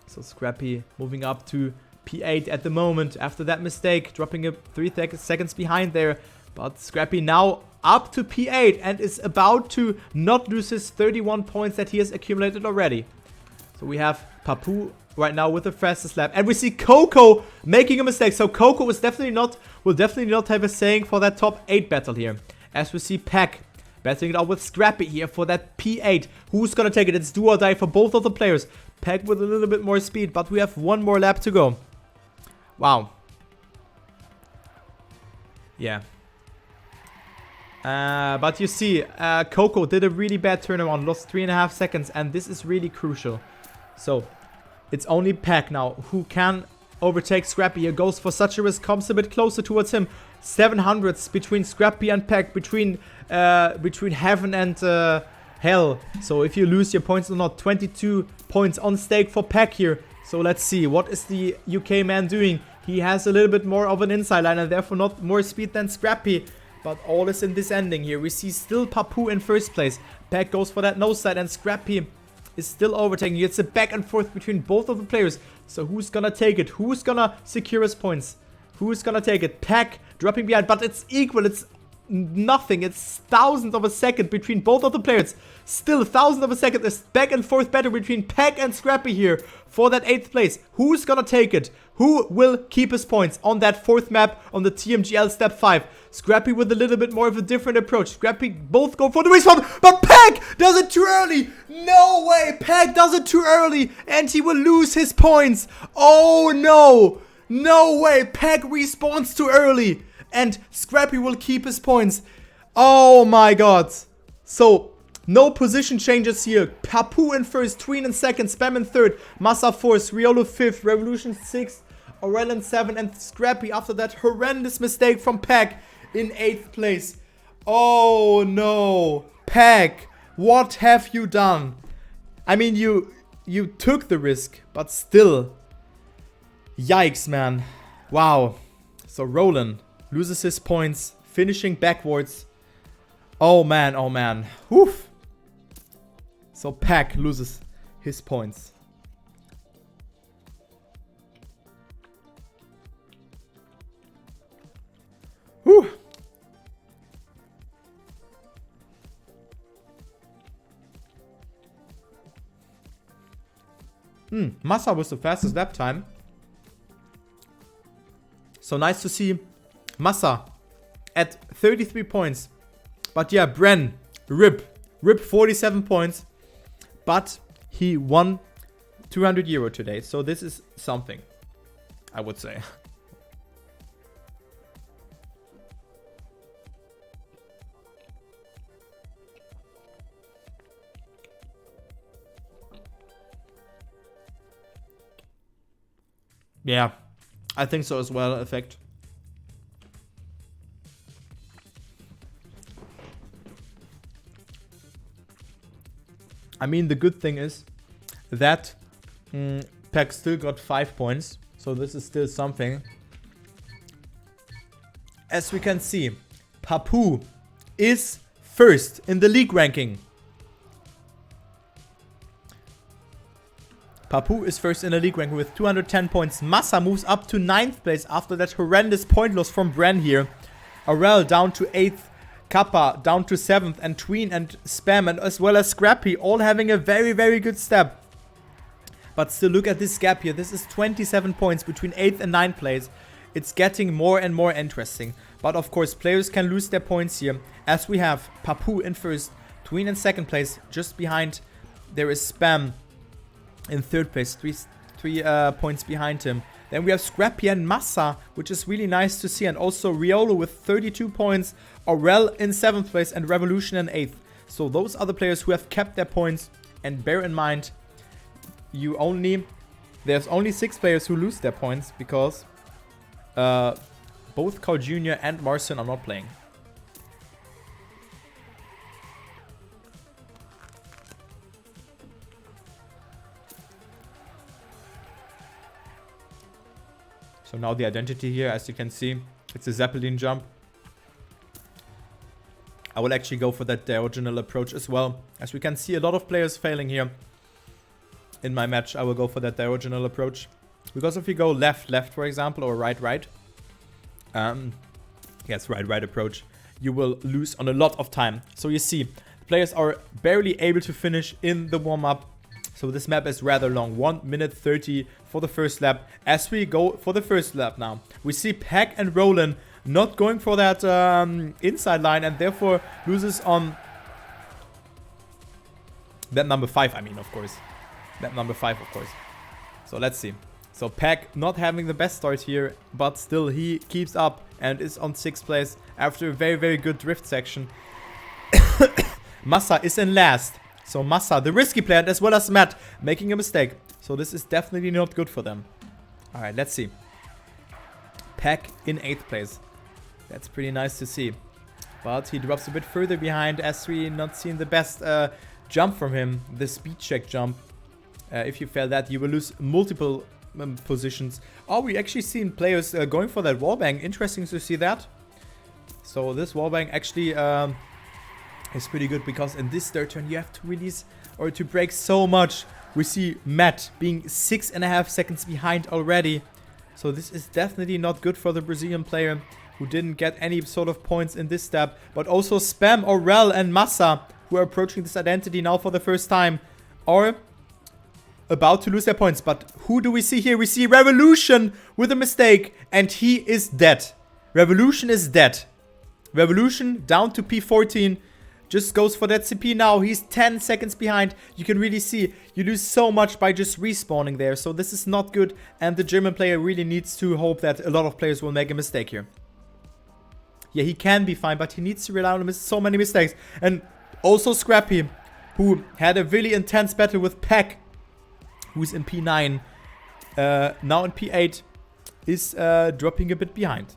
So Scrappy moving up to P8 at the moment. After that mistake. Dropping 3 seconds behind there. But Scrappy now up to P8 and is about to not lose his 31 points that he has accumulated already. So we have Papou right now with the fastest lap. And we see Coco making a mistake. So Coco is will definitely not have a saying for that top 8 battle here. As we see Pack battling it out with Scrappy here for that P8. Who's gonna take it? It's do or die for both of the players. Pack with a little bit more speed, but we have 1 more lap to go. Wow. Yeah. But you see, Coco did a really bad turnaround, lost 3.5 seconds, and this is really crucial. So, it's only Pack now who can overtake Scrappy. Here goes for such a risk, comes a bit closer towards him. 700s between Scrappy and Pack, between heaven and hell. So if you lose your points or not, 22 points on stake for Pack here. So let's see, what is the UK man doing? He has a little bit more of an inside line and therefore not more speed than Scrappy. But all is in this ending here. We see still Papou in first place. Pack goes for that nose side and Scrappy is still overtaking. It's a back and forth between both of the players. So who's gonna take it? Who's gonna secure his points? Who's gonna take it? Pack dropping behind, but it's equal. It's nothing. It's thousandth of a second between both of the players. Still thousandth of a second. This back and forth battle between Pack and Scrappy here for that 8th place. Who's gonna take it? Who will keep his points on that 4th map on the TMGL step 5? Scrappy with a little bit more of a different approach. Scrappy both go for the respawn, but Pack does it too early. No way, Pack does it too early and he will lose his points. Oh no, no way, Pack respawns too early and Scrappy will keep his points. Oh my god. So, no position changes here. Papou in first, Tween in second, Spam in third, Massa 4th, Riolu 5th, Revolution 6th, Aurel in 7th, and Scrappy after that horrendous mistake from Pack in 8th place. Oh no. Pack, what have you done? I mean, you took the risk, but still. Yikes, man. Wow. So Roland loses his points, finishing backwards. Oh man, oh man. Woof. So Pack loses his points. Whew. Massa was the fastest lap time. So nice to see Massa at 33 points. But yeah, Bren, RIP 47 points. But he won 200 euro today. So this is something, I would say. Yeah, I think so as well, Effect. I mean, the good thing is that Pack still got 5 points. So this is still something. As we can see, Papou is first in the league ranking. Papou is first in the league ranking with 210 points. Massa moves up to 9th place after that horrendous point loss from Bren here. Aurel down to 8th. Kappa down to 7th, and Tween and Spam, and as well as Scrappy, all having a very, very good step. But still, look at this gap here. This is 27 points between 8th and 9th place. It's getting more and more interesting. But of course, players can lose their points here. As we have Papu in 1st, Tween in 2nd place. Just behind, there is Spam in 3rd place. Three points behind him. Then we have Scrappy and Massa, which is really nice to see. And also Riolo with 32 points. Aurel in 7th place and Revolution in 8th. So those are the players who have kept their points. And bear in mind, there's only 6 players who lose their points because both Carl Jr. and Marcin are not playing. So now the identity here, as you can see, it's a Zeppelin jump. I will actually go for that diagonal approach as well. As we can see, a lot of players failing here. In my match, I will go for that diagonal approach. Because if you go left, for example, or right, yes, right approach, you will lose on a lot of time. So you see, players are barely able to finish in the warm-up. So this map is rather long, 1 minute 30 for the first lap. As we go for the first lap now, we see Pack and Roland not going for that inside line, and therefore loses on lap number 5, I mean, of course. Lap number 5, of course. So let's see. So Pack not having the best start here, but still he keeps up and is on 6th place after a very, very good drift section. Massa is in last. So Massa, the risky player, as well as Matt, making a mistake. So this is definitely not good for them. Alright, let's see. Pack in 8th place. That's pretty nice to see. But he drops a bit further behind as we not seen the best jump from him. The speed check jump. If you fail that, you will lose multiple positions. Oh, we actually seen players going for that wallbang. Interesting to see that. So this wallbang actually is pretty good because in this third turn you have to release or to break so much. We see Matt being 6.5 seconds behind already. So this is definitely not good for the Brazilian player who didn't get any sort of points in this step. But also Spam, Aurel and Massa, who are approaching this identity now for the first time, are about to lose their points. But who do we see here? We see Revolution with a mistake, and he is dead. Revolution is dead. Revolution down to P14. Just goes for that CP now. He's 10 seconds behind. You can really see you lose so much by just respawning there. So this is not good. And the German player really needs to hope that a lot of players will make a mistake here. Yeah, he can be fine, but he needs to rely on so many mistakes. And also Scrappy, who had a really intense battle with Pack, who's in P9, now in P8, is dropping a bit behind.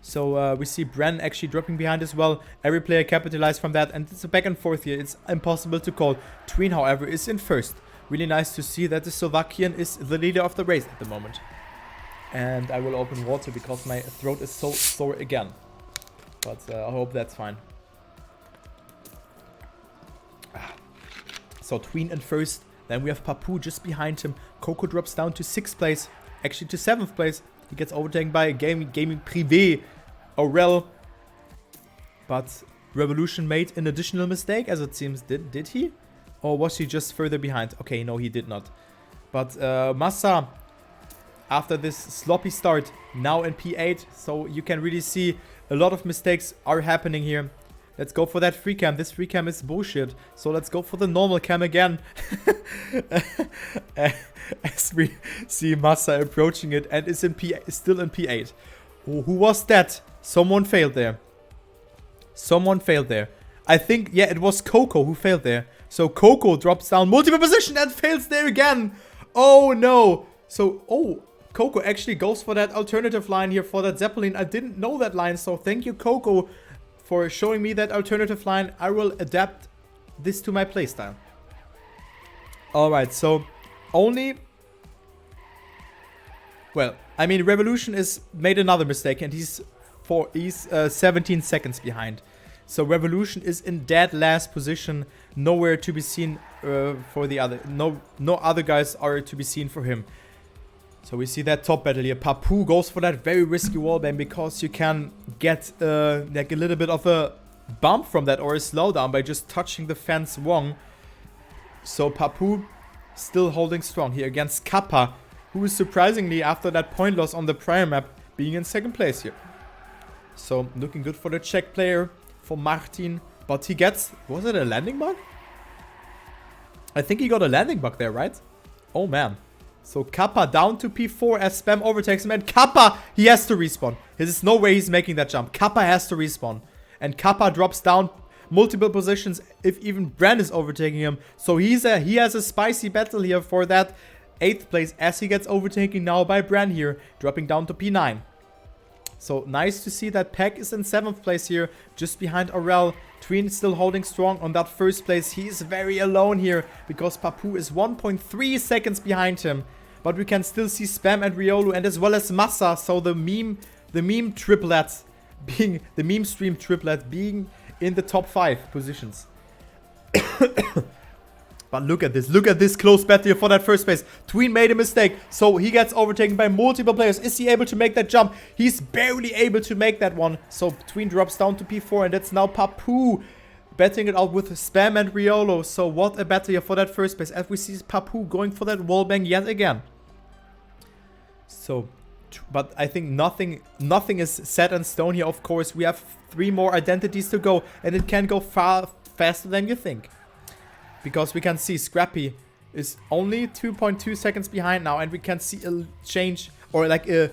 So we see Bren actually dropping behind as well. Every player capitalized from that, and it's a back and forth here. It's impossible to call. Tween, however, is in first. Really nice to see that the Slovakian is the leader of the race at the moment. And I will open water because my throat is so sore again. But I hope that's fine. So Tween in first. Then we have Papu just behind him. Coco drops down to 6th place. Actually to 7th place. He gets overtaken by Gaming Privé. Aurel. But Revolution made an additional mistake, as it seems. Did he? Or was he just further behind? Okay, no, he did not. But Massa, after this sloppy start, now in P8. So you can really see a lot of mistakes are happening here. Let's go for that free cam. This free cam is bullshit. So let's go for the normal cam again. As we see Massa approaching it and is still in P8. Oh, who was that? Someone failed there. Someone failed there. I think, yeah, it was Coco who failed there. So Coco drops down multiple position and fails there again. Oh no. So, oh, Coco actually goes for that alternative line here for that Zeppelin. I didn't know that line. So thank you, Coco, for showing me that alternative line. I will adapt this to my playstyle. Alright, so only... Well, I mean, Revolution is made another mistake and he's 17 seconds behind. So Revolution is in dead last position, nowhere to be seen for the other. No other guys are to be seen for him. So we see that top battle here. Papu goes for that very risky wallbang because you can get like a little bit of a bump from that or a slowdown by just touching the fence wrong. So Papu still holding strong here against Kappa, who is surprisingly, after that point loss on the prior map, being in second place here. So looking good for the Czech player, for Martin. But he gets, was it a landing bug? I think he got a landing bug there, right? Oh man. So Kappa down to P4 as Spam overtakes him. And Kappa, he has to respawn. There's no way he's making that jump. Kappa has to respawn. And Kappa drops down multiple positions if even Bran is overtaking him. So he has a spicy battle here for that 8th place as he gets overtaken now by Bran here, dropping down to P9. So nice to see that Peck is in 7th place here, just behind Aurel. Tween still holding strong on that 1st place. He is very alone here because Papu is 1.3 seconds behind him. But we can still see Spam and Riolu and as well as Massa. So the meme triplet being, the meme stream triplet being in the top 5 positions. But look at this close battle here for that 1st place. Tween made a mistake, so he gets overtaken by multiple players. Is he able to make that jump? He's barely able to make that one. So Tween drops down to P4, and that's now Papu betting it out with Spam and Riolo. So what a battle here for that 1st place, as we see Papu going for that wallbang yet again. So, but I think nothing is set in stone here. Of course, we have 3 more identities to go, and it can go far faster than you think. Because we can see Scrappy is only 2.2 seconds behind now, and we can see a change, or like a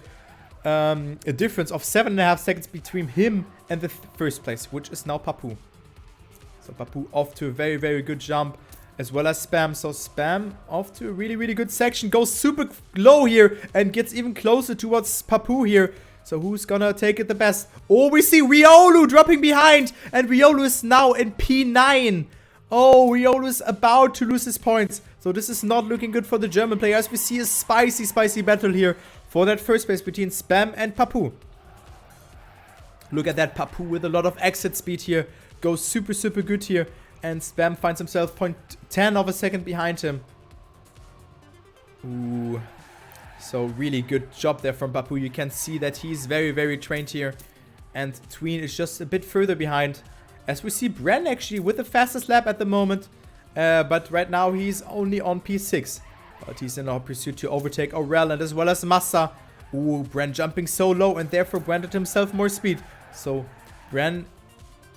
difference of 7.5 seconds between him and the 1st place, which is now Papu. So Papu off to a very, very good jump, as well as Spam. So Spam off to a really, really good section, goes super low here, and gets even closer towards Papu here. So who's gonna take it the best? Oh, we see Riolu dropping behind, and Riolu is now in P9. Oh, Riolu is about to lose his points. So this is not looking good for the German player, as we see a spicy, spicy battle here for that 1st place between Spam and Papu. Look at that, Papu with a lot of exit speed here. Goes super, super good here. And Spam finds himself 0.10 of a second behind him. Ooh. So really good job there from Papu. You can see that he's very, very trained here. And Tween is just a bit further behind. As we see Bren actually with the fastest lap at the moment. But right now he's only on P6. But he's in a pursuit to overtake Aurel and as well as Massa. Ooh, Bren jumping so low and therefore granted himself more speed. So Bren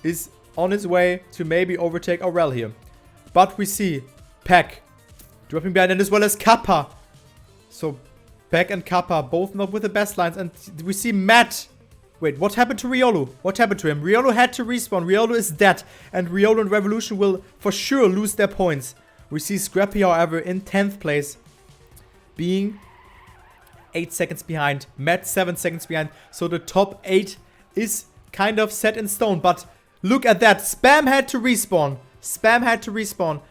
is on his way to maybe overtake Aurel here. But we see Peck dropping behind and as well as Kappa. So Peck and Kappa both not with the best lines. And we see Matt. Wait, what happened to Riolu? What happened to him? Riolu had to respawn. Riolu is dead. And Riolu and Revolution will for sure lose their points. We see Scrappy, however, in 10th place. Being 8 seconds behind. Matt 7 seconds behind. So the top 8 is kind of set in stone. But look at that. Spam had to respawn. Spam had to respawn.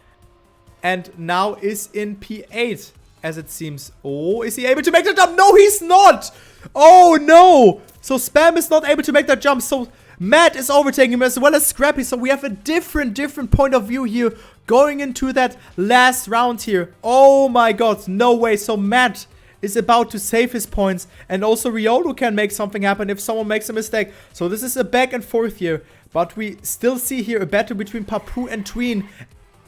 And now is in P8. As it seems. Oh, is he able to make the jump? No, he's not. Oh, no. So Spam is not able to make that jump. So Matt is overtaking him as well as Scrappy. So we have a different point of view here going into that last round here. Oh my god, no way. So Matt is about to save his points. And also Riolu can make something happen if someone makes a mistake. So this is a back and forth here. But we still see here a battle between Papu and Tween.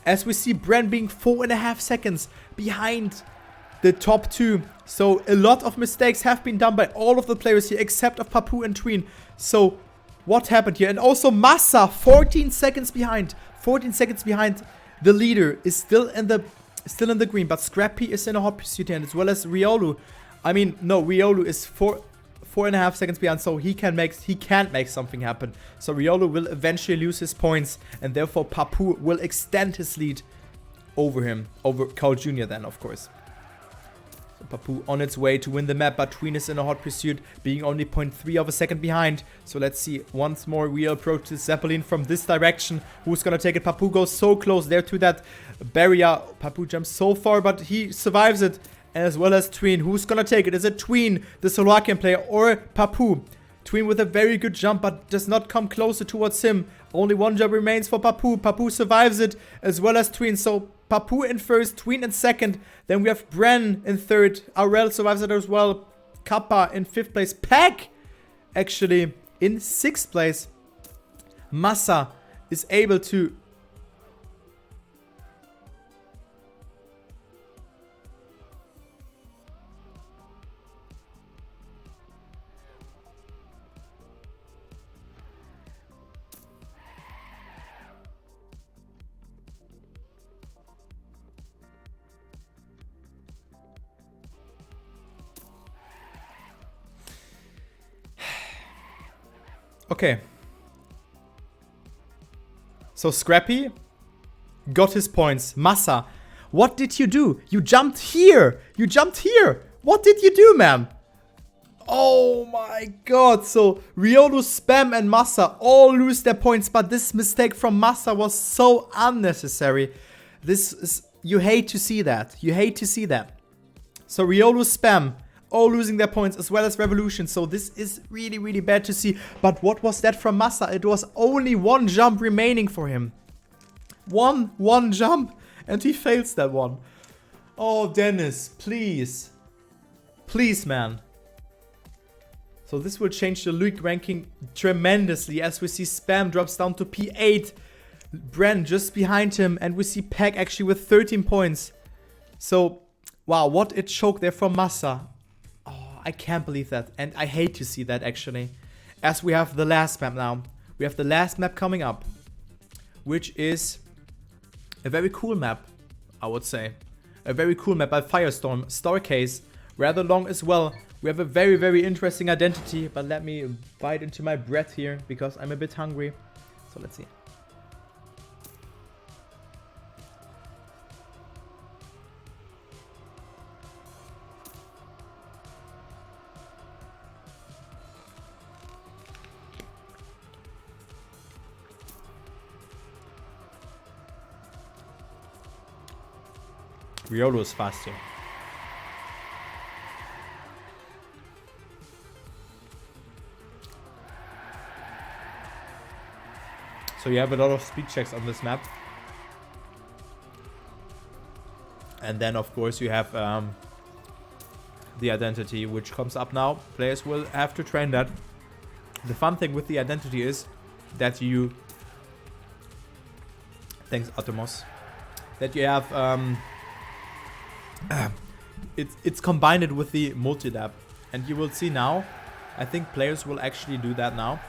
As we see Bren being 4.5 seconds behind the top 2. So a lot of mistakes have been done by all of the players here except of Papu and Tween. So what happened here? And also Massa 14 seconds behind. 14 seconds behind the leader is still in the green, but Scrappy is in a hot pursuit and as well as Riolu. I mean, no, Riolu is 4.5 seconds behind, so he can't make something happen. So Riolu will eventually lose his points and therefore Papu will extend his lead over him, over Carl Jr. then, of course. Papu on its way to win the map, but Tween is in a hot pursuit, being only 0.3 of a second behind. So let's see, once more we approach the Zeppelin from this direction. Who's gonna take it? Papu goes so close there to that barrier. Papu jumps so far, but he survives it, as well as Tween. Who's gonna take it? Is it Tween, the Slovakian player, or Papu? Tween with a very good jump, but does not come closer towards him. Only one jump remains for Papu. Papu survives it, as well as Tween. So Papu in first, Tween in second. Then we have Bren in third. Aurel survives it as well. Kappa in 5th place. Peck actually in 6th place. Massa is able to... Okay. So Scrappy got his points. Massa, what did you do? You jumped here. You jumped here. What did you do, man? Oh my god. So Riolu, Spam, and Massa all lose their points. But this mistake from Massa was so unnecessary. This is... You hate to see that. You hate to see that. So Riolu, Spam, all losing their points, as well as Revolution. So this is really, really bad to see. But what was that from Massa? It was only one jump remaining for him. One jump. And he fails that one. Oh, Dennis, please. Please, man. So this will change the league ranking tremendously. As we see Spam drops down to P8. Bren just behind him. And we see Pack actually with 13 points. So, wow, what a choke there from Massa. I can't believe that, and I hate to see that actually. As we have the last map now. We have the last map coming up, which is a very cool map, I would say. A very cool map by Firestorm. Starcase, rather long as well. We have a very, very interesting identity, but let me bite into my breath here because I'm a bit hungry. So let's see. Riolu is fast here. So you have a lot of speed checks on this map. And then of course you have the identity, which comes up now. Players will have to train that. The fun thing with the identity is that you... Thanks, Atomos. That you have... it's combined with the multi-lap, and you will see now. I think players will actually do that now.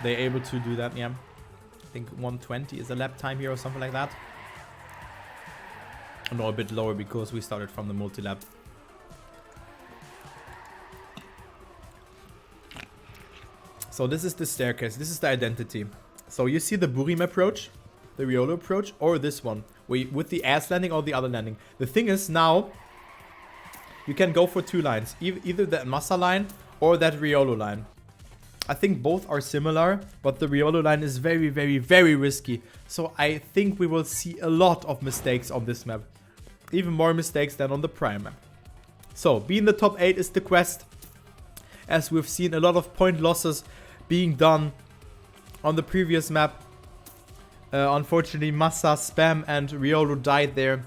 They're able to do that. Yeah, I think 120 is the lap time here or something like that. No, a bit lower because we started from the multi-lap. So this is the staircase. This is the identity. So you see the Burim approach, the Riolu approach, or this one. With the ass landing or the other landing. The thing is now, you can go for two lines. Either that Massa line or that Riolu line. I think both are similar, but the Riolu line is very, very, very risky. So I think we will see a lot of mistakes on this map. Even more mistakes than on the Prime map. So, being the top 8 is the quest. As we've seen a lot of point losses being done on the previous map. Unfortunately, Massa, Spam, and Riolu died there.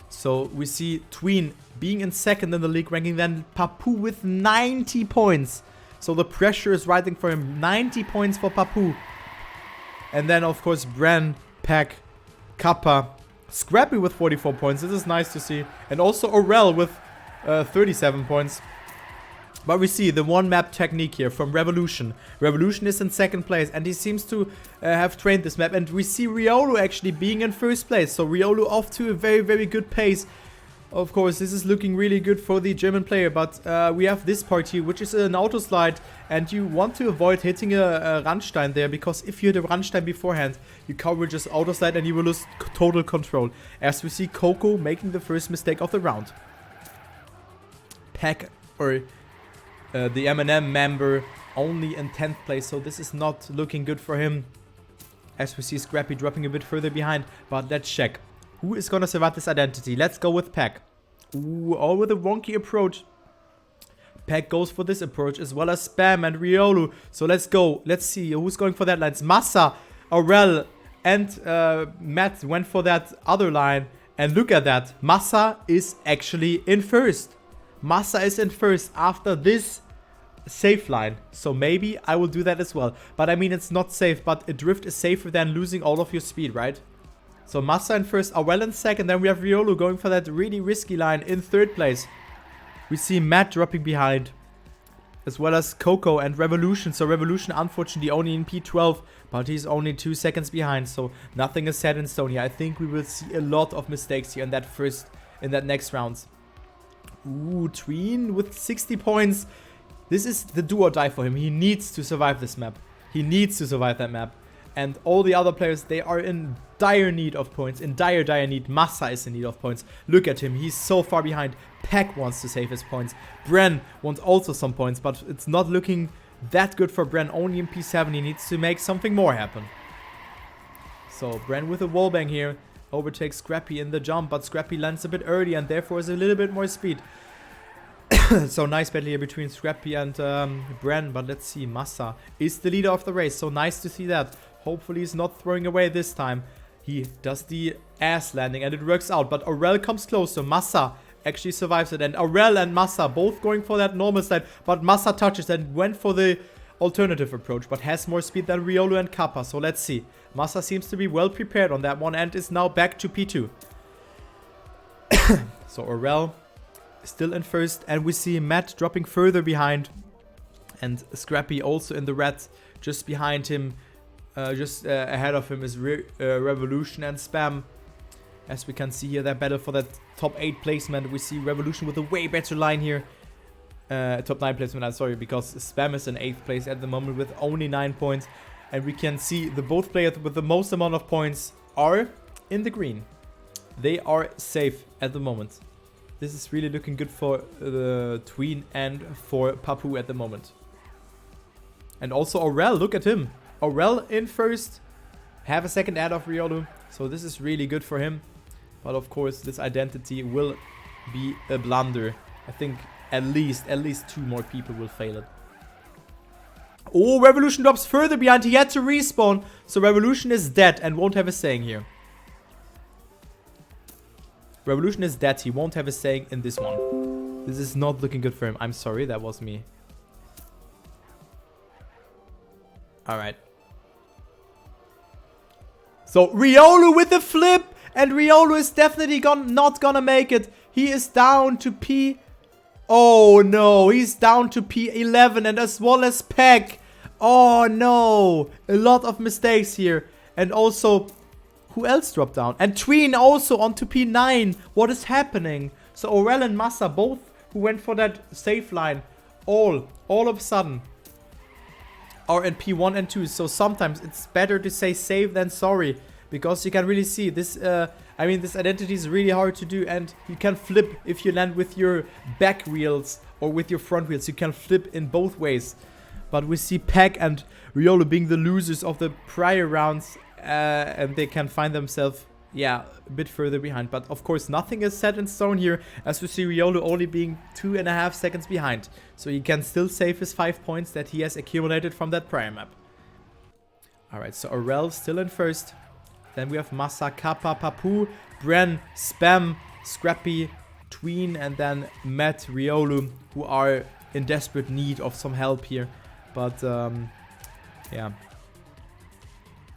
So we see Tween being in second in the league ranking, then Papu with 90 points. So the pressure is rising for him. 90 points for Papu. And then, of course, Bren, Pack, Kappa, Scrappy with 44 points. This is nice to see. And also Aurel with 37 points. But we see the one map technique here from Revolution. Revolution is in second place and he seems to have trained this map. And we see Riolu actually being in first place. So Riolu off to a very, very good pace. Of course, this is looking really good for the German player. But we have this part here, which is an auto slide. And you want to avoid hitting a Randstein there. Because if you hit a Randstein beforehand, you cover just auto slide and you will lose total control. As we see Coco making the first mistake of the round. Pack or... the M&M member only in 10th place, so this is not looking good for him. As we see Scrappy dropping a bit further behind, but let's check. Who is gonna survive this identity? Let's go with Pack. Ooh, all with a wonky approach. Pack goes for this approach as well as Spam and Riolu. So let's go. Let's see who's going for that line. It's Massa, Aurel, and Matt went for that other line. And look at that. Massa is actually in first. Massa is in first after this safe line. So maybe I will do that as well. But I mean, it's not safe, but a drift is safer than losing all of your speed, right? So Massa in first, Aurel in second, then we have Riolu going for that really risky line in third place. We see Matt dropping behind, as well as Coco and Revolution. So Revolution, unfortunately, only in P12, but he's only 2 seconds behind. So nothing is set in stone here. I think we will see a lot of mistakes here in that next round. Ooh, Tween with 60 points. This is the do or die for him. He needs to survive this map. He needs to survive that map. And all the other players, they are in dire need of points. In dire need. Massa is in need of points. Look at him. He's so far behind. Peck wants to save his points. Bren wants also some points, but it's not looking that good for Bren. Only in P7. He needs to make something more happen. So Bren with a wallbang here. Overtakes Scrappy in the jump, but Scrappy lands a bit early and therefore has a little bit more speed. So nice battle here between Scrappy and Bren, but let's see. Massa is the leader of the race, so nice to see that. Hopefully he's not throwing away this time. He does the ass landing and it works out, but Aurel comes close, so Massa actually survives it. And Aurel and Massa both going for that normal slide, but Massa touches and went for the alternative approach, but has more speed than Riolu and Kappa, so let's see. Massa seems to be well prepared on that one and is now back to P2. So Aurel still in first, and we see Matt dropping further behind, and Scrappy also in the red, just behind him. Just ahead of him is Revolution and Spam. As we can see here, that battle for that top 8 placement. We see Revolution with a way better line here. Top 9 placement, I'm sorry, because Spam is in 8th place at the moment with only 9 points. And we can see the both players with the most amount of points are in the green. They are safe at the moment. This is really looking good for the Tween and for Papu at the moment. And also Aurel, look at him. Aurel in first, have a second ad of Riolu, so this is really good for him. But of course, this identity will be a blunder. I think at least 2 more people will fail it. Oh, Revolution drops further behind. He had to respawn, so Revolution is dead and won't have a saying here. Revolution is dead. He won't have a saying in this one. This is not looking good for him. I'm sorry, that was me. Alright. So Riolu with the flip, and Riolu is definitely not gonna make it. He is down to P. Oh no, he's down to P11, and as well as Peck. Oh no, a lot of mistakes here. And also, who else dropped down? And Tween also onto P9. What is happening? So Aurel and Massa, both who went for that safe line, all of a sudden are in P1 and 2. So sometimes it's better to say save than sorry, because you can really see this. I mean, this identity is really hard to do, and you can flip if you land with your back wheels or with your front wheels. You can flip in both ways. But we see Peck and Riolu being the losers of the prior rounds, and they can find themselves, yeah, a bit further behind. But of course, nothing is set in stone here, as we see Riolu only being 2.5 seconds behind. So he can still save his 5 points that he has accumulated from that prior map. Alright, so Aurel still in first. Then we have Massa, Kappa, Papu, Bren, Spam, Scrappy, Tween, and then Matt, Riolu, who are in desperate need of some help here. But, yeah.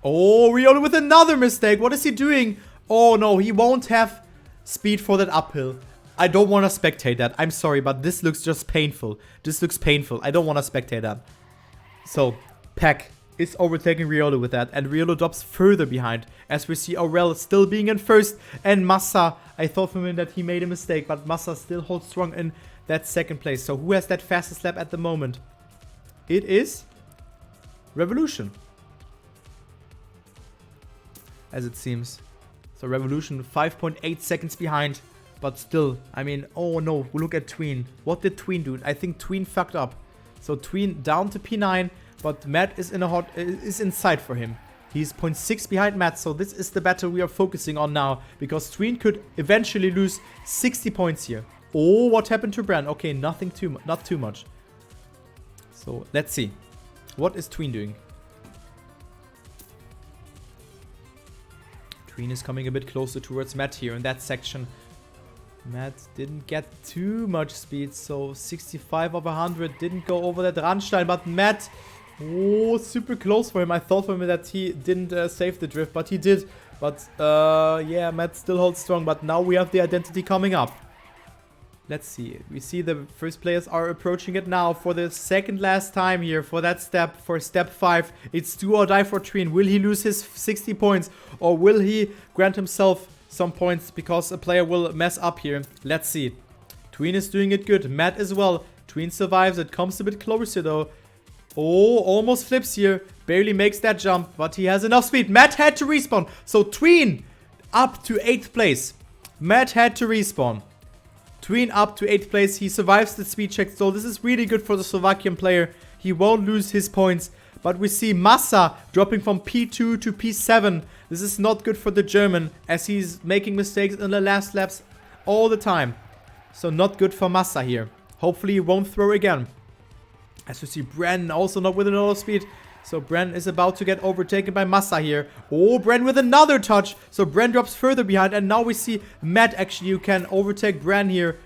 Oh, Riolu with another mistake. What is he doing? Oh, no, he won't have speed for that uphill. I don't want to spectate that. I'm sorry, but this looks just painful. This looks painful. I don't want to spectate that. So, Peck is overtaking Riolu with that, and Riolu drops further behind, as we see Aurel still being in first, and Massa, I thought for a minute that he made a mistake, but Massa still holds strong in that second place. So who has that fastest lap at the moment? It is Revolution, as it seems. So Revolution 5.8 seconds behind, but still, I mean, oh no, look at Tween. What did Tween do? I think Tween fucked up. So Tween down to P9, but Matt is in sight for him. He's 0.6 behind Matt, so this is the battle we are focusing on now, because Tween could eventually lose 60 points here. Oh, what happened to Bran? Okay, not too much. So let's see. What is Tween doing? Tween is coming a bit closer towards Matt here in that section. Matt didn't get too much speed, so 65 of 100 didn't go over that Randstein, but Matt, oh, super close for him. I thought for him that he didn't save the drift, but he did. But yeah, Matt still holds strong, but now we have the identity coming up. Let's see. We see the first players are approaching it now for the second last time here for that step, for step 5. It's do or die for Tween. Will he lose his 60 points or will he grant himself some points because a player will mess up here? Let's see. Tween is doing it good. Matt as well. Tween survives. It comes a bit closer though. Oh, almost flips here. Barely makes that jump, but he has enough speed. Matt had to respawn. So Tween up to 8th place. Matt had to respawn. Tween up to 8th place. He survives the speed check. So this is really good for the Slovakian player. He won't lose his points. But we see Massa dropping from P2 to P7. This is not good for the German as he's making mistakes in the last laps all the time. So not good for Massa here. Hopefully he won't throw again. As we see Bren also not with a lot of speed. So Bren is about to get overtaken by Massa here. Oh, Bren with another touch. So Bren drops further behind. And now we see Matt actually who can overtake Bren here.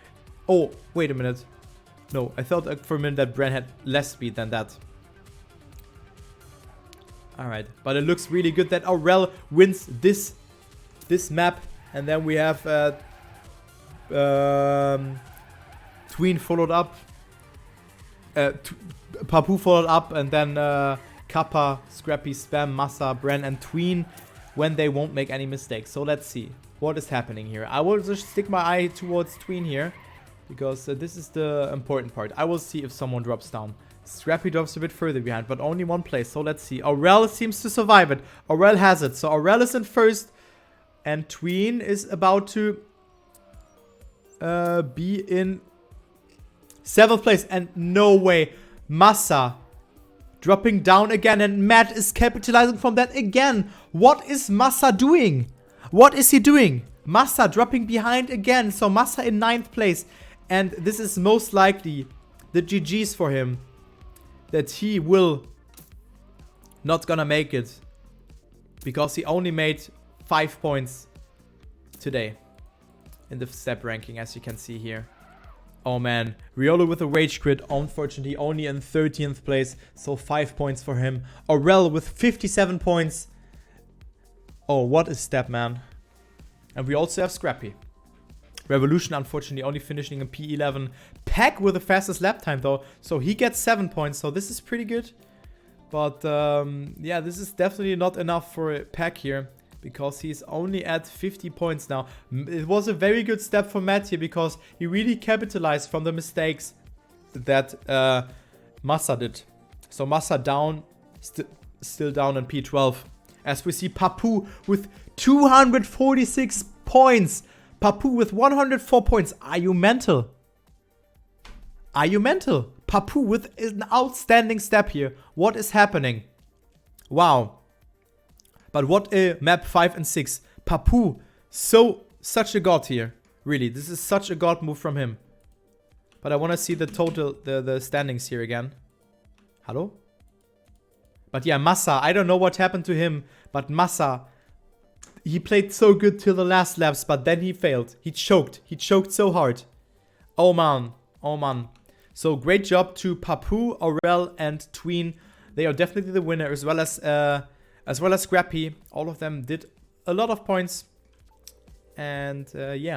Oh, wait a minute. No, I thought for a minute that Bren had less speed than that. Alright, but it looks really good that Aurel wins this map. And then we have Tween followed up. Papu followed up, and then Kappa, Scrappy, Spam, Massa, Bren, and Tween when they won't make any mistakes. So let's see what is happening here. I will just stick my eye towards Tween here because this is the important part. I will see if someone drops down. Scrappy drops a bit further behind, but only one place. So let's see. Aurel seems to survive it. Aurel has it. So Aurel is in first, and Tween is about to be in 7th place. And no way. Massa dropping down again, and Matt is capitalizing from that again. What is Massa doing? What is he doing? Massa dropping behind again. So Massa in 9th place. And this is most likely the GG's for him. That he will not gonna make it. Because he only made 5 points today. In the step ranking, as you can see here. Oh man, Riolo with a rage quit, unfortunately only in 13th place, so 5 points for him. Aurel with 57 points. Oh, what a step, man. And we also have Scrappy. Revolution, unfortunately, only finishing in P11. Pack with the fastest lap time, though, so he gets 7 points, so this is pretty good. But, yeah, this is definitely not enough for Pack here. Because he's only at 50 points now. It was a very good step for Matt here because he really capitalized from the mistakes that Massa did. So Massa down, still down in P12. As we see Papu with 246 points. Papu with 104 points. Are you mental? Are you mental? Papu with an outstanding step here. What is happening? Wow. But what a map 5 and 6. Papu, such a god here. Really, this is such a god move from him. But I want to see the total, the standings here again. Hello? But yeah, Massa, I don't know what happened to him. But Massa, he played so good till the last laps, but then he failed. He choked. He choked so hard. Oh man. Oh man. So great job to Papu, Aurel, and Tween. They are definitely the winner, as well as Scrappy. All of them did a lot of points. And yeah.